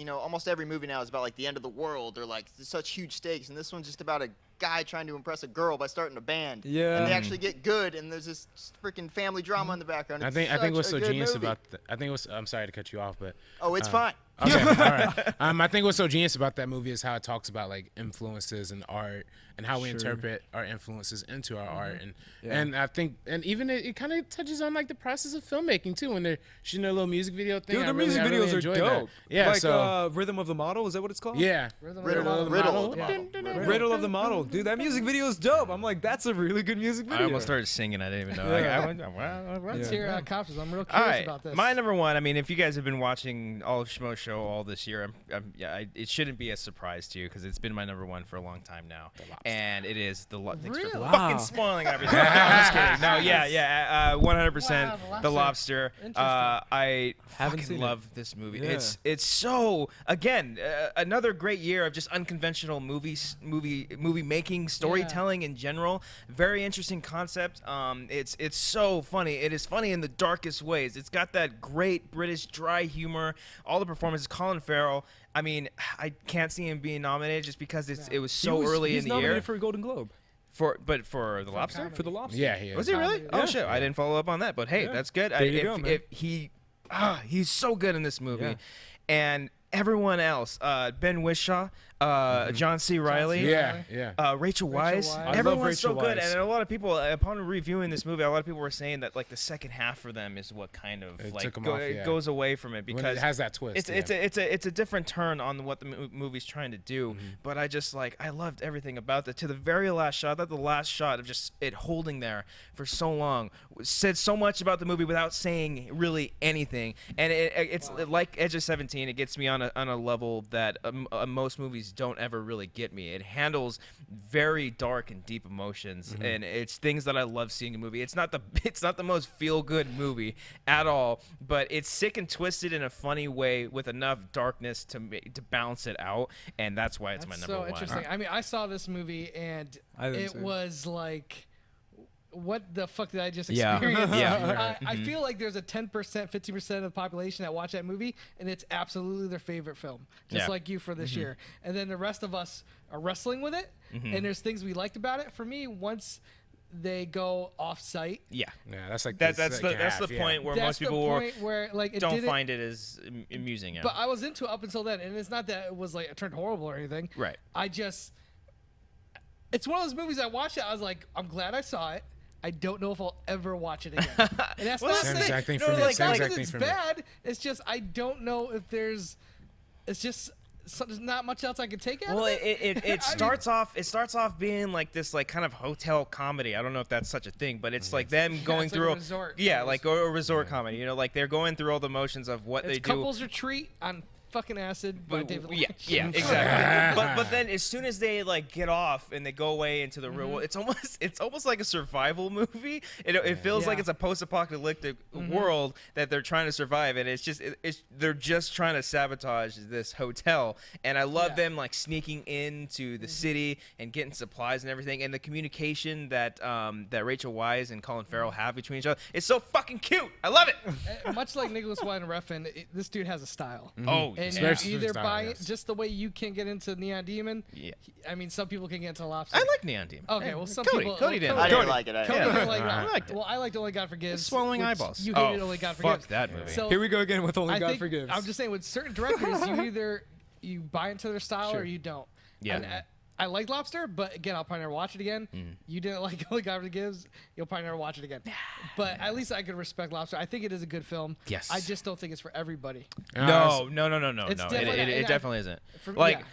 almost every movie now is about like the end of the world or like such huge stakes, and this one's just about a guy trying to impress a girl by starting a band. Yeah. And they actually get good, and there's this freaking family drama in the background. I It's think what's such so a good genius movie. about I'm sorry to cut you off, but Oh, it's fine. okay, all right. I think what's so genius about that movie is how it talks about like influences and art and how we interpret our influences into our art, and I think even it kind of touches on like the process of filmmaking too when they're shooting a little music video thing. Dude, I the really- music I really videos are enjoyed dope. that. Yeah, like so Rhythm of the Model, is that what it's called? yeah, Riddle Model. of the Model. Riddle of the Model, dude. That music video is dope. I'm like, that's a really good music video. I almost started singing. I didn't even know. Yeah. I went, wow, Let's hear Cobbsters. I'm real All curious right, about this. my number one. I mean, if you guys have been watching all of Schmo Show all this year, it shouldn't be a surprise to you because it's been my number one for a long time now, and it is the. Thanks for Really? fucking Wow. spoiling everything. No, I'm just kidding. No, yeah, 100%. Wow, The Lobster. Interesting. I Haven't fucking seen it. love this movie. Yeah. It's so again another great year of just unconventional movie making, storytelling in general. Very interesting concept. It's so funny. It is funny in the darkest ways. It's got that great British dry humor. All the performances. Colin Farrell. I mean, I can't see him being nominated just because it was so early he's in the nominated year. for a Golden Globe For the Lobster. comedy. for the Lobster. Yeah, he is. Was he really? Yeah. Oh shit! I didn't follow up on that, but hey, Yeah. that's good. There you go, man. He's so good in this movie, Yeah. and everyone else, Ben Whishaw, John C. Riley, Yeah. Rachel Weisz, Weisz. I love everyone's so Rachel good. Weisz. And a lot of people, upon reviewing this movie, a lot of people were saying that like the second half for them is what kind of It like took 'em off, it yeah. goes away from it When because it has that twist. it's a different turn on what the movie's trying to do. Mm-hmm. But I just I loved everything about it to the very last shot. That the last shot of just it holding there for so long said so much about the movie without saying really anything. And it's like Edge of 17. It gets me on a level that most movies don't ever really get me. It handles very dark and deep emotions, Mm-hmm. and it's things that I love seeing in a movie. It's not the most feel good movie at all, but it's sick and twisted in a funny way with enough darkness to balance it out, and that's why it's That's my so number one. interesting. I mean, I saw this movie and I did it too. was like, what the fuck did I just Yeah. experience? Yeah. I feel like there's a 10%, 50% of the population that watch that movie, and it's absolutely their favorite film, just Yeah. like you for this year. And then the rest of us are wrestling with it, and there's things we liked about it. For me, once they go off-site, Yeah. Yeah, that's like That's the point where that's most the people point where like it don't didn't, find it as amusing. Yeah. But I was into it up until then, and it's not that it was like it turned horrible or anything. Right. It's one of those movies I watched it. I was like, I'm glad I saw it. I don't know if I'll ever watch it again. And that's Well, not that's Same the exact thing No, for me. like- Same not exact because thing it's for me. bad. It's just I don't know if there's. It's just there's not much else I could take out Well, of it. it starts off being like this like kind of hotel comedy. I don't know if that's such a thing, but it's like them going it's like through a resort yeah, almost. like a resort comedy. You know, like they're going through all the motions of what It's they do. couples retreat on fucking acid by David Yeah, Lynch. yeah, exactly. but then as soon as they like get off and they go away into the real Mm-hmm. world, it's almost like a survival movie. It feels like Yeah. it's a post-apocalyptic world that they're trying to survive, and they're just trying to sabotage this hotel. And I love Yeah. them like sneaking into the city and getting supplies and everything, and the communication that Rachel Weisz and Colin Farrell have between each other. It's so fucking cute. I love it. Much like Nicholas Winding Refn, this dude has a style. Oh, And Very you specific either style, buy yes. it just the way you can get into Neon Demon. Yeah. I mean, some people can get into Lobster. I like Neon Demon. Okay, well, some Cody, people. Cody didn't. I Cody. didn't like it. Cody Yeah. didn't like I it. liked it. Well, I liked Only God Forgives. Swallowing which eyeballs. You Oh, hated Only God fuck Forgives. that movie. So Here we go again with Only I God think, Forgives. I'm just saying, with certain directors, you either you buy into their style or you don't. Yeah. And I like Lobster, but again, I'll probably never watch it again. You didn't like Only God Forgives, you'll probably never watch it again. But at least I could respect Lobster. I think it is a good film. Yes. I just don't think it's for everybody. No. It's It definitely- and I- definitely isn't. For- Like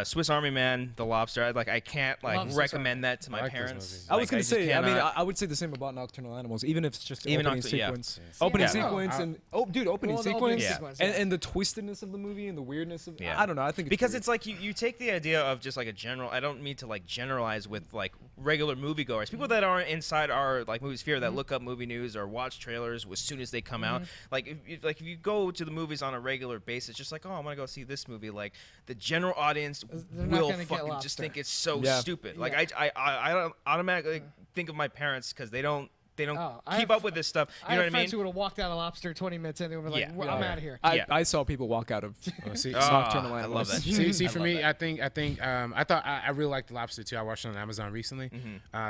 Swiss Army Man, The Lobster. I can't Love Swiss recommend that to my I like those parents. movies. I was Like, gonna just say. I mean, cannot- I would say the same about Nocturnal Animals, even if it's just Even opening Noctur- yeah. sequence. Yes. Opening Yeah. sequence and opening Well, the sequence, opening Yeah. sequence, and the twistedness of the movie and the weirdness of. Yeah. I don't know. I think because weird. it's like you take the idea of just like a general. I don't mean to like generalize with like regular moviegoers, people that aren't inside our like movie sphere that look up movie news or watch trailers as soon as they come out. Like if you go to the movies on a regular basis, just like, oh, I'm gonna go see this movie. Like the general audience will fucking just think it's so stupid. Like I don't automatically think of my parents because they don't keep up with this stuff. You know what I mean? Friends who would have walked out of Lobster 20 minutes in and were like, I'm out of here. I saw people walk out of Nocturnal I love that. See, for me, I think I thought I really liked The Lobster too. I watched it on Amazon recently,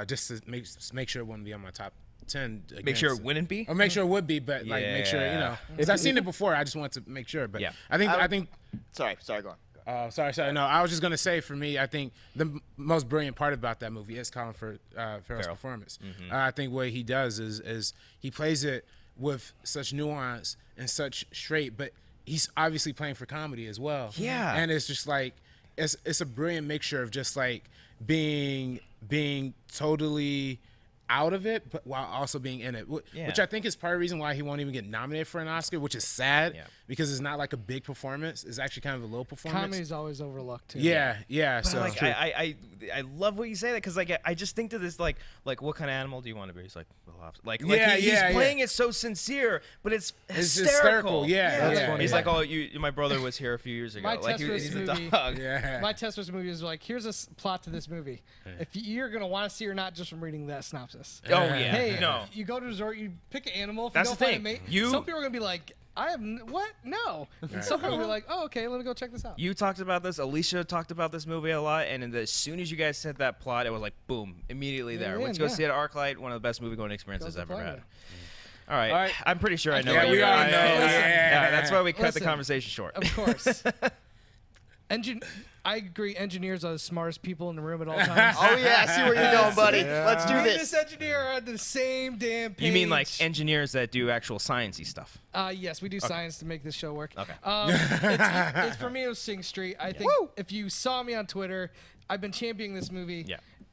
just to make sure it wouldn't be on my top 10. Make sure it wouldn't be, or make sure it would be, but like make sure because I've seen it before. I just wanted to make sure. But I think. Sorry, go on. Sorry. No, I was just gonna say, for me, I think the most brilliant part about that movie is Colin Farrell's performance. I think what he does is he plays it with such nuance and such straight, but he's obviously playing for comedy as well. Yeah, and it's just like it's a brilliant mixture of just like being totally out of it, but while also being in it, which I think is part of the reason why he won't even get nominated for an Oscar, which is sad because it's not like a big performance. It's actually kind of a low performance. Comedy's always overlooked too. Yeah. But So like, I love what you say that because like I just think to this like what kind of animal do you want to be? He's like the lobster. He's playing it so sincere, but it's hysterical. Yeah. He's like, oh, my brother was here a few years ago. My Like he's a dog. My test for this movie is like, here's a plot to this movie. If you're gonna want to see or not just from reading that synopsis. Oh yeah. Hey, no. You go to a resort, you pick an animal. If That's you the don't thing. find a mate, some people are gonna be like, what? No. And some people will be like, oh, okay, let me go check this out. You talked about this. Alicia talked about this movie a lot, and as soon as you guys said that plot, it was like, boom, immediately there. Went to go see it at ArcLight, one of the best movie-going experiences I've ever had. All right. I'm pretty sure I know. Yeah, we all know. Yeah, that's why we cut the conversation short. Of course. I agree. Engineers are the smartest people in the room at all times. Oh yeah, I see where you're going, buddy. Let's do Me and this. this engineer are on the same damn page. You mean like engineers that do actual sciencey stuff? Yes, we do science to make this show work. Okay. It's for me, it was Sing Street. I think if you saw me on Twitter, I've been championing this movie.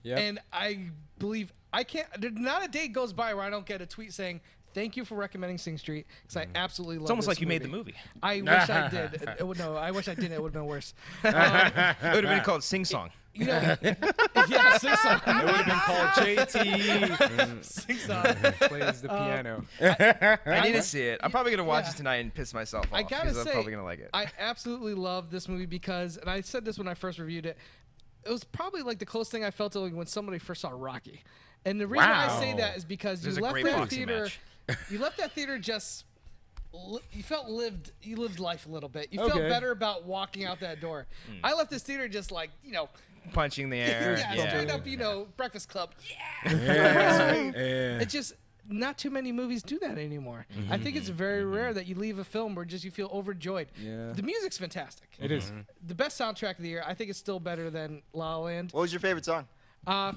Yeah. And I believe there's not a day goes by where I don't get a tweet saying, thank you for recommending Sing Street, because I absolutely love it. It's almost like you made the movie. I wish I did. I wish I didn't. It would have been worse. It would have been called Sing Song. Sing Song. It would have been called JT. Sing Song. Plays the piano. I need to see it. I'm probably going to watch it tonight and piss myself off. I gotta because say, I'm probably going to like it. I absolutely love this movie because, and I said this when I first reviewed it, it was probably like the closest thing I felt to like when somebody first saw Rocky. And the reason I say that is because you left that theater. You left that theater just. You lived life a little bit. You felt better about walking out that door. I left this theater just like, punching the air. Straight up, Breakfast Club. It's just not too many movies do that anymore. I think it's very rare that you leave a film where just you feel overjoyed. Yeah. The music's fantastic. It is. The best soundtrack of the year. I think it's still better than La La Land. What was your favorite song?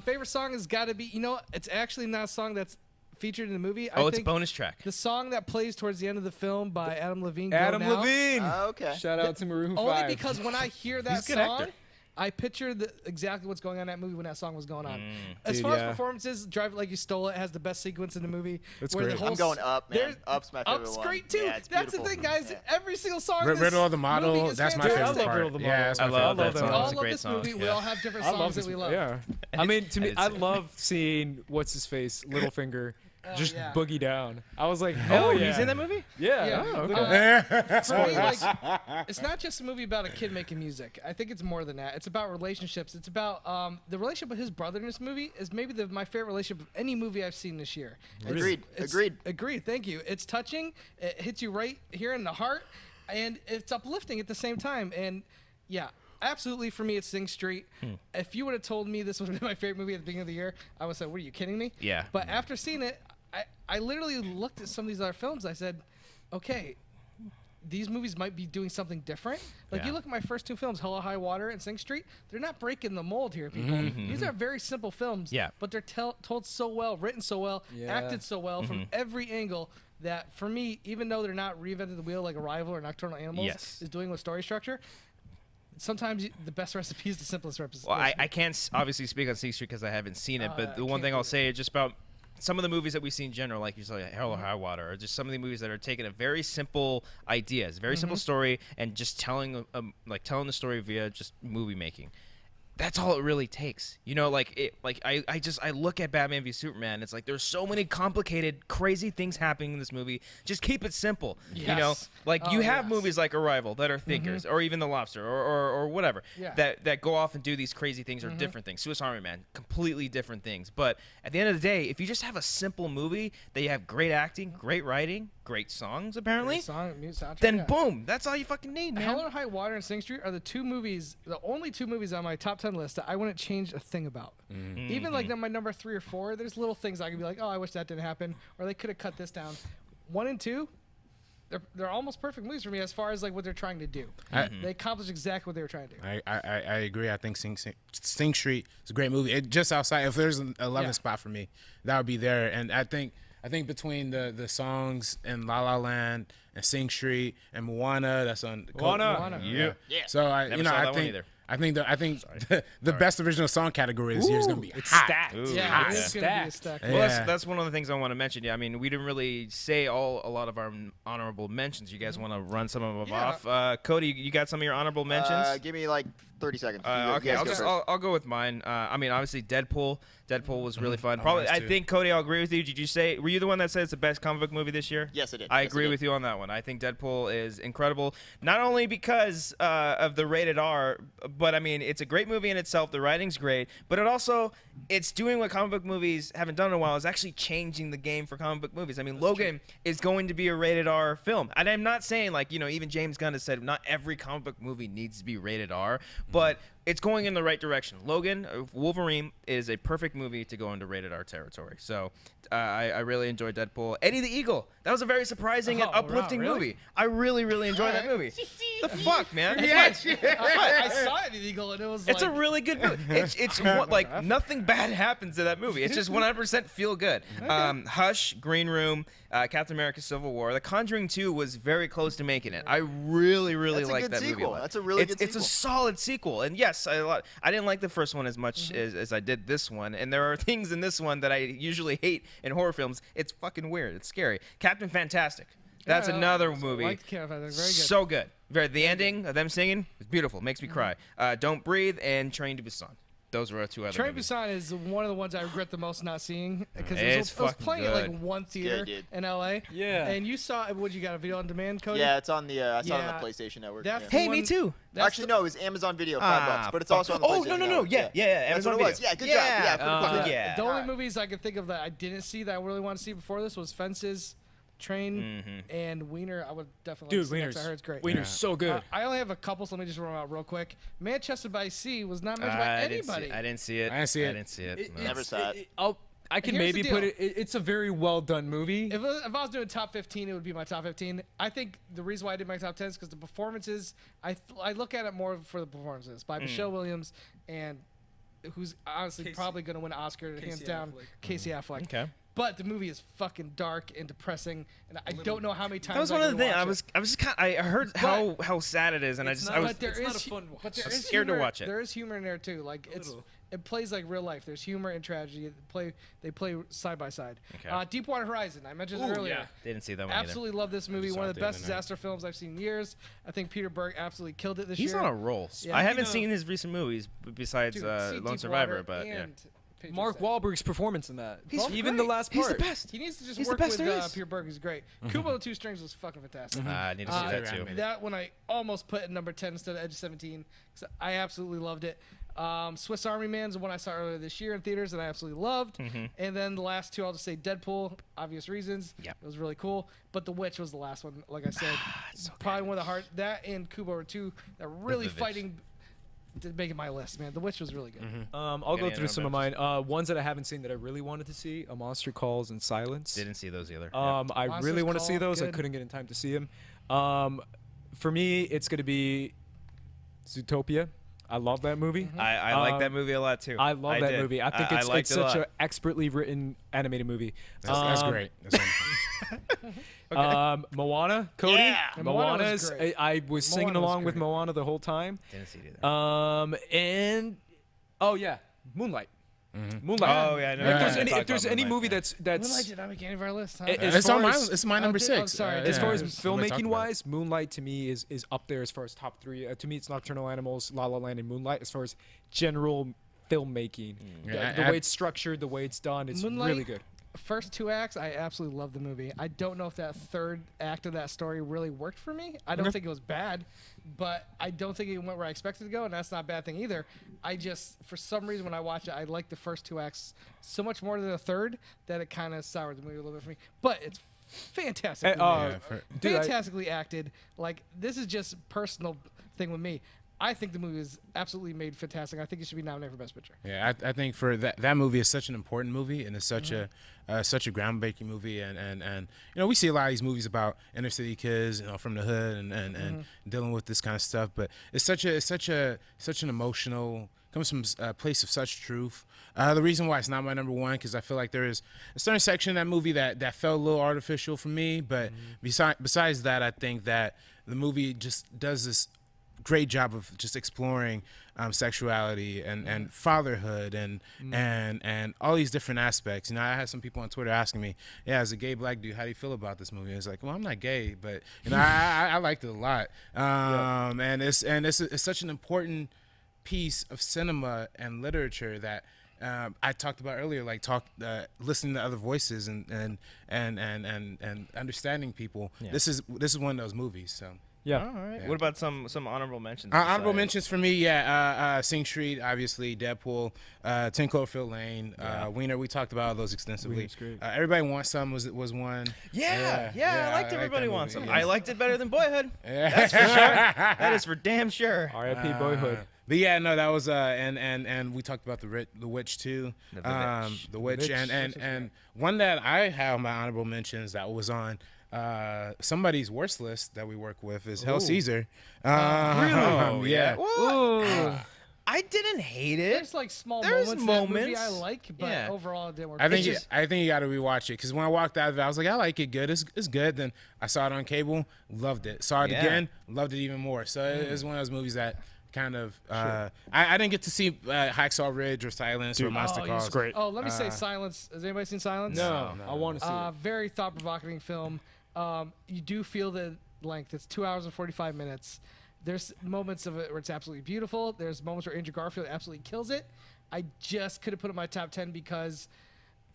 Favorite song has got to be, it's actually not a song that's featured in the movie. It's a bonus track. The song that plays towards the end of the film by Adam Levine. Go Adam Now. Levine. Okay. Shout out to Maroon 5. Only because when I hear that He's a good song, actor. I picture exactly what's going on in that movie when that song was going on. As far as performances, Drive It Like You Stole It has the best sequence in the movie. That's where great. The whole I'm going Up, man. Up's my favorite Up's one. great too. Yeah, it's That's beautiful. the thing, guys. Yeah. Every single song. in this Riddle of the Model, movie is that's my fantastic. favorite part. Riddle of the Yeah, Model. that's I my love favorite that part. song. We all It's a love great this song. movie. We all have different I songs love that this. we love. Yeah. I mean, to me, did I see it. love seeing what's his face, Littlefinger, just yeah. boogie down. I was like, hell yeah. He's in that movie? Yeah. Yeah. Oh, okay. For me, like, it's not just a movie about a kid making music. I think it's more than that. It's about relationships. It's about the relationship with his brother in this movie is maybe my favorite relationship of any movie I've seen this year. Agreed. Agreed. Thank you. It's touching. It hits you right here in the heart, and it's uplifting at the same time. And yeah. Absolutely, for me, it's Sing Street. If you would have told me this would have been my favorite movie at the beginning of the year, I would have said, what are you kidding me? Yeah. But after seeing it, I literally looked at some of these other films. I said, okay, these movies might be doing something different. Like, you look at my first two films, Hell or High Water and Sing Street, they're not breaking the mold here, people. These are very simple films, but they're told so well, written so well, acted so well from every angle that, for me, even though they're not reinventing the wheel like Arrival or Nocturnal Animals is doing with story structure, sometimes the best recipe is the simplest recipe. Well, I can't obviously speak on Sing Street because I haven't seen it, but the one thing I'll say is just about some of the movies that we see in general, like you said, Hell or High Water, or just some of the movies that are taking a very simple ideas, very simple story, and just telling the story via just movie making. that's all it really takes. You know, I look at Batman v Superman. It's like there's so many complicated, crazy things happening in this movie. Just keep it simple. Yes. You know, like you have yes. movies like Arrival that are thinkers, or even The Lobster, or whatever, Yeah. that go off and do these crazy things or different things. Swiss Army Man, completely different things. But at the end of the day, if you just have a simple movie that you have great acting, great writing, great songs, apparently, Soundtrack, then yeah. boom, that's all you fucking need, man. Hell or High Water and Sing Street are the only two movies on my top 10 list that I wouldn't change a thing about. Even like my number 3 or 4, there's little things I could be like, oh, I wish that didn't happen, or they could have cut this down. 1 and 2, they're almost perfect movies for me as far as like what they're trying to do. They accomplished exactly what they were trying to do. I agree. I think Sing Street is a great movie. Just outside, if there's an 11 spot for me, that would be there. And I think between the songs and La La Land and Sing Street and Moana, that's on Moana. Yeah. So I think the best original song category this year is gonna be It's hot. stacked. Yeah, it's gonna be a Stacked. stack. Well, Yeah. that's one of the things I want to mention. Yeah, I mean, we didn't really say a lot of our honorable mentions. You guys want to run some of them Yeah. off? Cody, you got some of your honorable mentions? Give me like 30 seconds. Okay, You guys go first. I'll go with mine. I mean, obviously Deadpool. Deadpool was really fun. Oh, Probably, nice I too. think Cody, I'll agree with you. Did you say? Were you the one that said it's the best comic book movie this year? Yes, I did. I Yes, I agree did. with you on that one. I think Deadpool is incredible, not only because of the rated R, but I mean, it's a great movie in itself. The writing's great, but it's doing what comic book movies haven't done in a while. Is actually changing the game for comic book movies. I mean, Logan is going to be a rated R film, and I'm not saying like even James Gunn has said not every comic book movie needs to be rated R, but it's going in the right direction. Logan, Wolverine is a perfect movie to go into rated R territory. So I really enjoyed Deadpool. Eddie the Eagle. That was a very surprising and Oh, wow, uplifting really? movie. I really, really enjoyed that movie. The fuck, man? I saw it in Eagle and it was It's like, a really good movie. It's like nothing bad happens in that movie. It's just 100% feel good. Hush, Green Room, Captain America: Civil War. The Conjuring 2 was very close to making it. I really, really That's a like good that movie. sequel. a lot. That's a really good It's a sequel. solid sequel. And yes, I didn't like the first one as much as I did this one. And there are things in this one that I usually hate in horror films. It's fucking weird. It's scary. Captain Fantastic. That's Yeah, another I movie. liked Captain Fantastic. Very good. So good. The ending of them singing is beautiful. Makes me cry. Don't Breathe and Train to Busan. Those were our two other Train movies. Busan is one of the ones I regret the most not seeing because It's it was fucking playing at like good. one theater dude. in LA. Yeah. And you saw you got a video on demand, Cody? Yeah, it's on the. I saw it Yeah. on the PlayStation Network. That's yeah. Hey, me one- too. That's Actually, the- no, it was Amazon Video, $5, but it's fuck. also on the PlayStation Oh, no. Network. Yeah. That's Amazon what it was. Video. Yeah, good job. Yeah, pretty quick. Yeah. The only Alright. movies I could think of that I didn't see that I really want to see before this was Fences, Train, and Wiener. I would definitely Dude, like to see Wiener's, that. I heard it's great. Wiener's so good. I only have a couple, so let me just run them out real quick. Manchester by Sea was not mentioned by I didn't anybody. I didn't see it. I didn't see it. I didn't see it. No. Never saw it. I can Here's the maybe put deal. it's a very well done movie. If I was doing top 15, it would be my top 15. I think the reason why I did my top 10 is because the performances, I look at it more for the performances by Michelle Williams and who's honestly probably going to win an Oscar, hands down, Casey Affleck. Okay. But the movie is fucking dark and depressing, and I don't know how many times That was I'm one of the gonna things. watch I was just kind. I heard how sad it is, and I It's just not I was. But there It's is not a fun watch. But there I'm is scared to humor, watch it. There is humor in there too. Like it plays like real life. There's humor and tragedy. They play side by side. Okay. Deepwater Horizon. I mentioned it Ooh, earlier. yeah. Didn't see that one Absolutely love this movie. saw One it of the the best other night. disaster films I've seen in years. I think Peter Berg absolutely killed it this He's year. on a roll. Yeah. I haven't Speaking seen of- his recent movies besides Dude, see Lone Deepwater Survivor, but yeah. and Patriots Mark Day. Wahlberg's performance in that. He's even great. the last He's part. the best. He needs to just He's the work best with there is. Peter Berg. He's great. Kubo and the Two Strings was fucking fantastic. I need to see that too. animated. That one I almost put at number 10 instead of Edge of 17 because I absolutely loved it. Swiss Army Man's the one I saw earlier this year in theaters and I absolutely loved. And then the last two, I'll just say Deadpool, obvious reasons. Yep. It was really cool. But The Witch was the last one, like I said. Probably one of the hard. That and Kubo are two that really The Witch. fighting to make it my list, man. The Witch was really good. I'll Got go any through other some of mine. Ones that I haven't seen that I really wanted to see: A Monster Calls and Silence. Didn't see those either. I Monsters really want to see Call, those. I good. couldn't get in time to see them. For me, it's gonna be Zootopia. I love that movie. I like that movie a lot too. I love that did. movie. I think it's liked it a such lot. an expertly written animated movie. That's great. That's wonderful. Moana, Cody. Yeah. And Moana was Moana's. great. I was singing Moana was along with great. Moana the whole time. Didn't see it either. And oh yeah, Moonlight. Moonlight. Oh, yeah, I know. If there's any movie that's Moonlight did not make any of our lists, huh? It's my number Oh, 6. sorry. As far as we filmmaking talked about wise, Moonlight to me is up there as far as top 3. To me, it's Nocturnal Animals, La La Land, and Moonlight. As far as general filmmaking, the way it's structured, the way it's done, it's Moonlight, really good. First 2 acts, I absolutely love the movie. I don't know if that third act of that story really worked for me. I don't think it was bad, but I don't think it went where I expected to go, and that's not a bad thing either. I just, for some reason, when I watch it, I like the first 2 acts so much more than the third that it kind of soured the movie a little bit for me. But it's fantastic. Fantastically acted. Like, this is just personal thing with me. I think the movie is absolutely made fantastic. I think it should be nominated for Best Picture. Yeah, I think for that movie is such an important movie, and it's such a groundbreaking movie, and we see a lot of these movies about inner city kids, from the hood and dealing with this kind of stuff, but it's such an emotional, comes from a place of such truth. The reason why it's not my number 1, because I feel like there is a certain section of that movie that felt a little artificial for me, but besides that, I think that the movie just does this great job of just exploring sexuality and fatherhood and all these different aspects. I had some people on Twitter asking me, as a gay black dude, how do you feel about this movie? It's like, well, I'm not gay, but I liked it a lot. And it's such an important piece of cinema and literature that I talked about earlier, like listening to other voices and understanding people. Yeah. This is one of those movies. So. Yeah. All right. Yeah. What about some honorable mentions? Honorable mentions for me, Sing Street, obviously, Deadpool, 10 Cloverfield Lane, Wiener. We talked about those extensively. Everybody Wants Some was one. Yeah, I liked Everybody Wants Some. I liked it better than Boyhood. That's for sure. That is for damn sure. R.I.P. Boyhood. But that was and we talked about the Witch too. The Witch and one that I have my honorable mentions that was on somebody's worst list that we work with is Hell Caesar. Really? Yeah. I didn't hate it. There's like small moments in that movie I like, but overall it didn't work. I think you got to rewatch it, because when I walked out of it, I was like, I like it good. It's good. Then I saw it on cable, loved it. Saw it again, loved it even more. So it's one of those movies that kind of I didn't get to see Hacksaw Ridge or Silence or Monster Calls. Great. Oh, let me say Silence. Has anybody seen Silence? No. I want to see it. Very thought-provoking film. You do feel the length. It's 2 hours and 45 minutes. There's moments of it where it's absolutely beautiful. There's moments where Andrew Garfield absolutely kills it. I just couldn't put it in my top 10 because,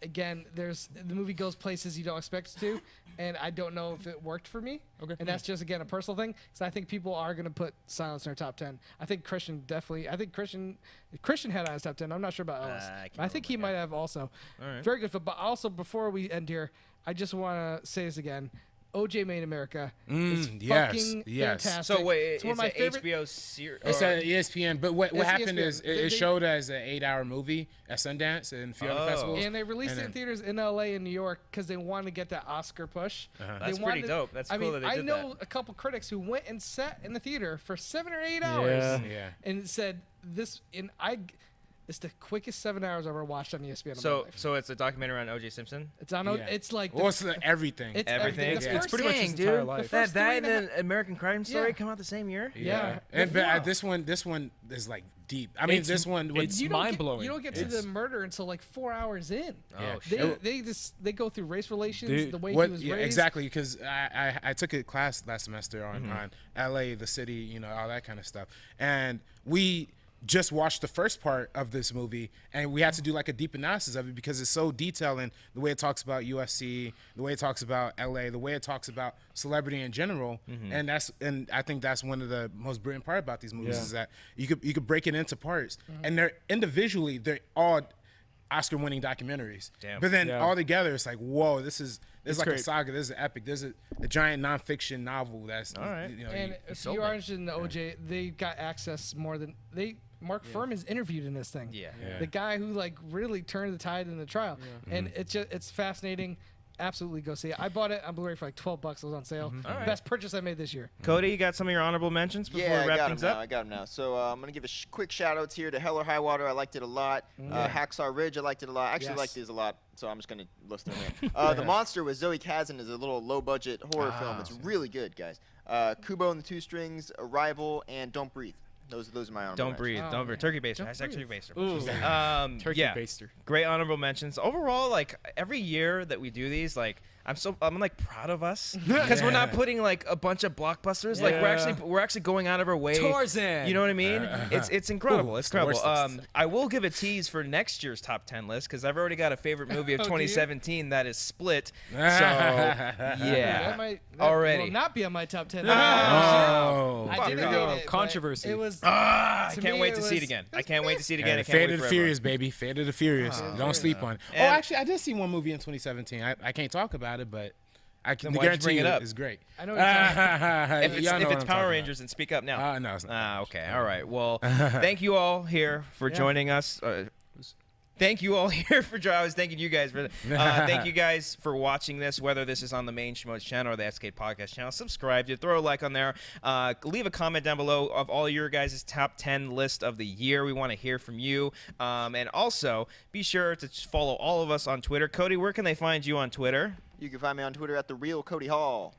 again, the movie goes places you don't expect it to, and I don't know if it worked for me. Okay. And that's just, again, a personal thing, because I think people are going to put Silence in their top 10. I think Christian had it on his top 10. I'm not sure about Ellis. I think he might have also. All right. Very good film. But also, before we end here, I just want to say this again. OJ Made in America is fucking fantastic. So wait, it's one of my favorite HBO series? It's at ESPN, but what happened ESPN. is it showed as an 8-hour movie at Sundance and a few other festivals. And they released it in theaters in LA and New York because they wanted to get that Oscar push. That's pretty dope. That's cool that they did that. I know a couple critics who went and sat in the theater for 7 or 8 hours and said it's the quickest 7 hours I've ever watched on ESPN. So it's a documentary on O.J. Simpson. It's on. It's like it's everything. It's everything. It's pretty much his entire life. That and then American Crime Story come out the same year. Yeah. But this one is like deep. I mean, this one it's mind blowing. You don't get to the murder until like 4 hours in. Oh shit. They go through race relations, the way he was raised. Exactly, because I took a class last semester on LA, the city, all that kind of stuff, and we just watched the first part of this movie, and we had to do like a deep analysis of it because it's so detailing, the way it talks about USC, the way it talks about LA, the way it talks about celebrity in general, and I think that's one of the most brilliant part about these movies is that you could break it into parts, and they're all Oscar-winning documentaries. Damn. But then all together, it's like, whoa, this is like great. A saga. This is an epic. There's a giant nonfiction novel that's all right. And if you are interested in the OJ, they got access more than Mark Furman is interviewed in this thing. Yeah. The guy who like really turned the tide in the trial, and it's fascinating. Absolutely go see it. I bought it on Blu-ray for like $12. It was on sale. Best purchase I made this year. Cody, you got some of your honorable mentions before we wrap things up? I got them now. So I'm going to give a quick shout-outs here to Hell or High Water. I liked it a lot. Hacksaw Ridge, I liked it a lot. I actually liked these a lot, so I'm just going to list them here. The Monster with Zoe Kazan is a little low-budget horror film. It's really good, guys. Kubo and the Two Strings, Arrival, and Don't Breathe. Those are my honorable Don't mentions. breathe. Oh, Don't breathe. man. Turkey baster. Don't Hashtag turkey breathe. baster. Turkey yeah. baster. Great honorable mentions. Overall, like every year that we do these, like I'm like proud of us because we're not putting like a bunch of blockbusters. Like we're actually going out of our way. Tarzan. You know what I mean? It's incredible. It's incredible. worst I will give a tease for next year's top 10 list because I've already got a favorite movie of Oh, do you? 2017 that is Split. So That yeah, already will not be on my top 10. Oh. I didn't Fuck hate off. it, but Controversy. It was. I to can't me, wait it to see it was- again. I can't wait to see it again. I can't Fate wait of the forever. Furious, baby. Fate of the Furious. Don't sleep on it. Oh, And- actually, I did see one movie in 2017. I can't talk about it, but I can Then why'd you guarantee bring you it up? it's great. I know what you're talking If it's, Y'all know if what it's I'm Power talking Rangers, then speak up now. No, it's not. Okay. All right. Well, thank you all here for joining us. Thank you all here for joining. I was thanking you guys for thank you guys for watching this, whether this is on the main Schmoes channel or the SK Podcast channel. Subscribe to it, throw a like on there. Leave a comment down below of all your guys' top 10 list of the year. We want to hear from you. And also, be sure to follow all of us on Twitter. Cody, where can they find you on Twitter? You can find me on Twitter at @TheRealCodyHall.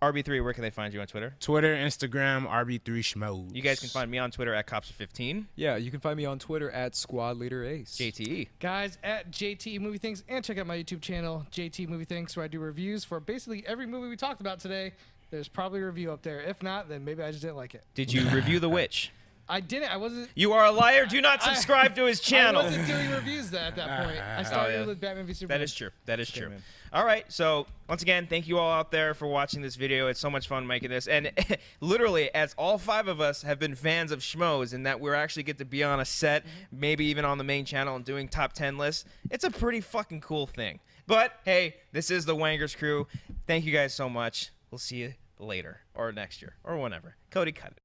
RB3, where can they find you on Twitter? Twitter, Instagram, RB3Schmoes. You guys can find me on Twitter at Cobbster15. Yeah, you can find me on Twitter at Squad Leader Ace. JTE. Guys at JT Movie Things, and check out my YouTube channel, JT Movie Things, where I do reviews for basically every movie we talked about today. There's probably a review up there. If not, then maybe I just didn't like it. Did you review The Witch? I didn't. I wasn't. You are a liar. Do not subscribe to his channel. I wasn't doing reviews at that point. I started yeah. with Batman v Superman. That is true. That is true. All right. So once again, thank you all out there for watching this video. It's so much fun making this. And literally, as all 5 of us have been fans of Schmoes and that we're actually get to be on a set, maybe even on the main channel and doing top 10 lists, it's a pretty fucking cool thing. But hey, this is the Wangers crew. Thank you guys so much. We'll see you later or next year or whenever. Cody, cut it.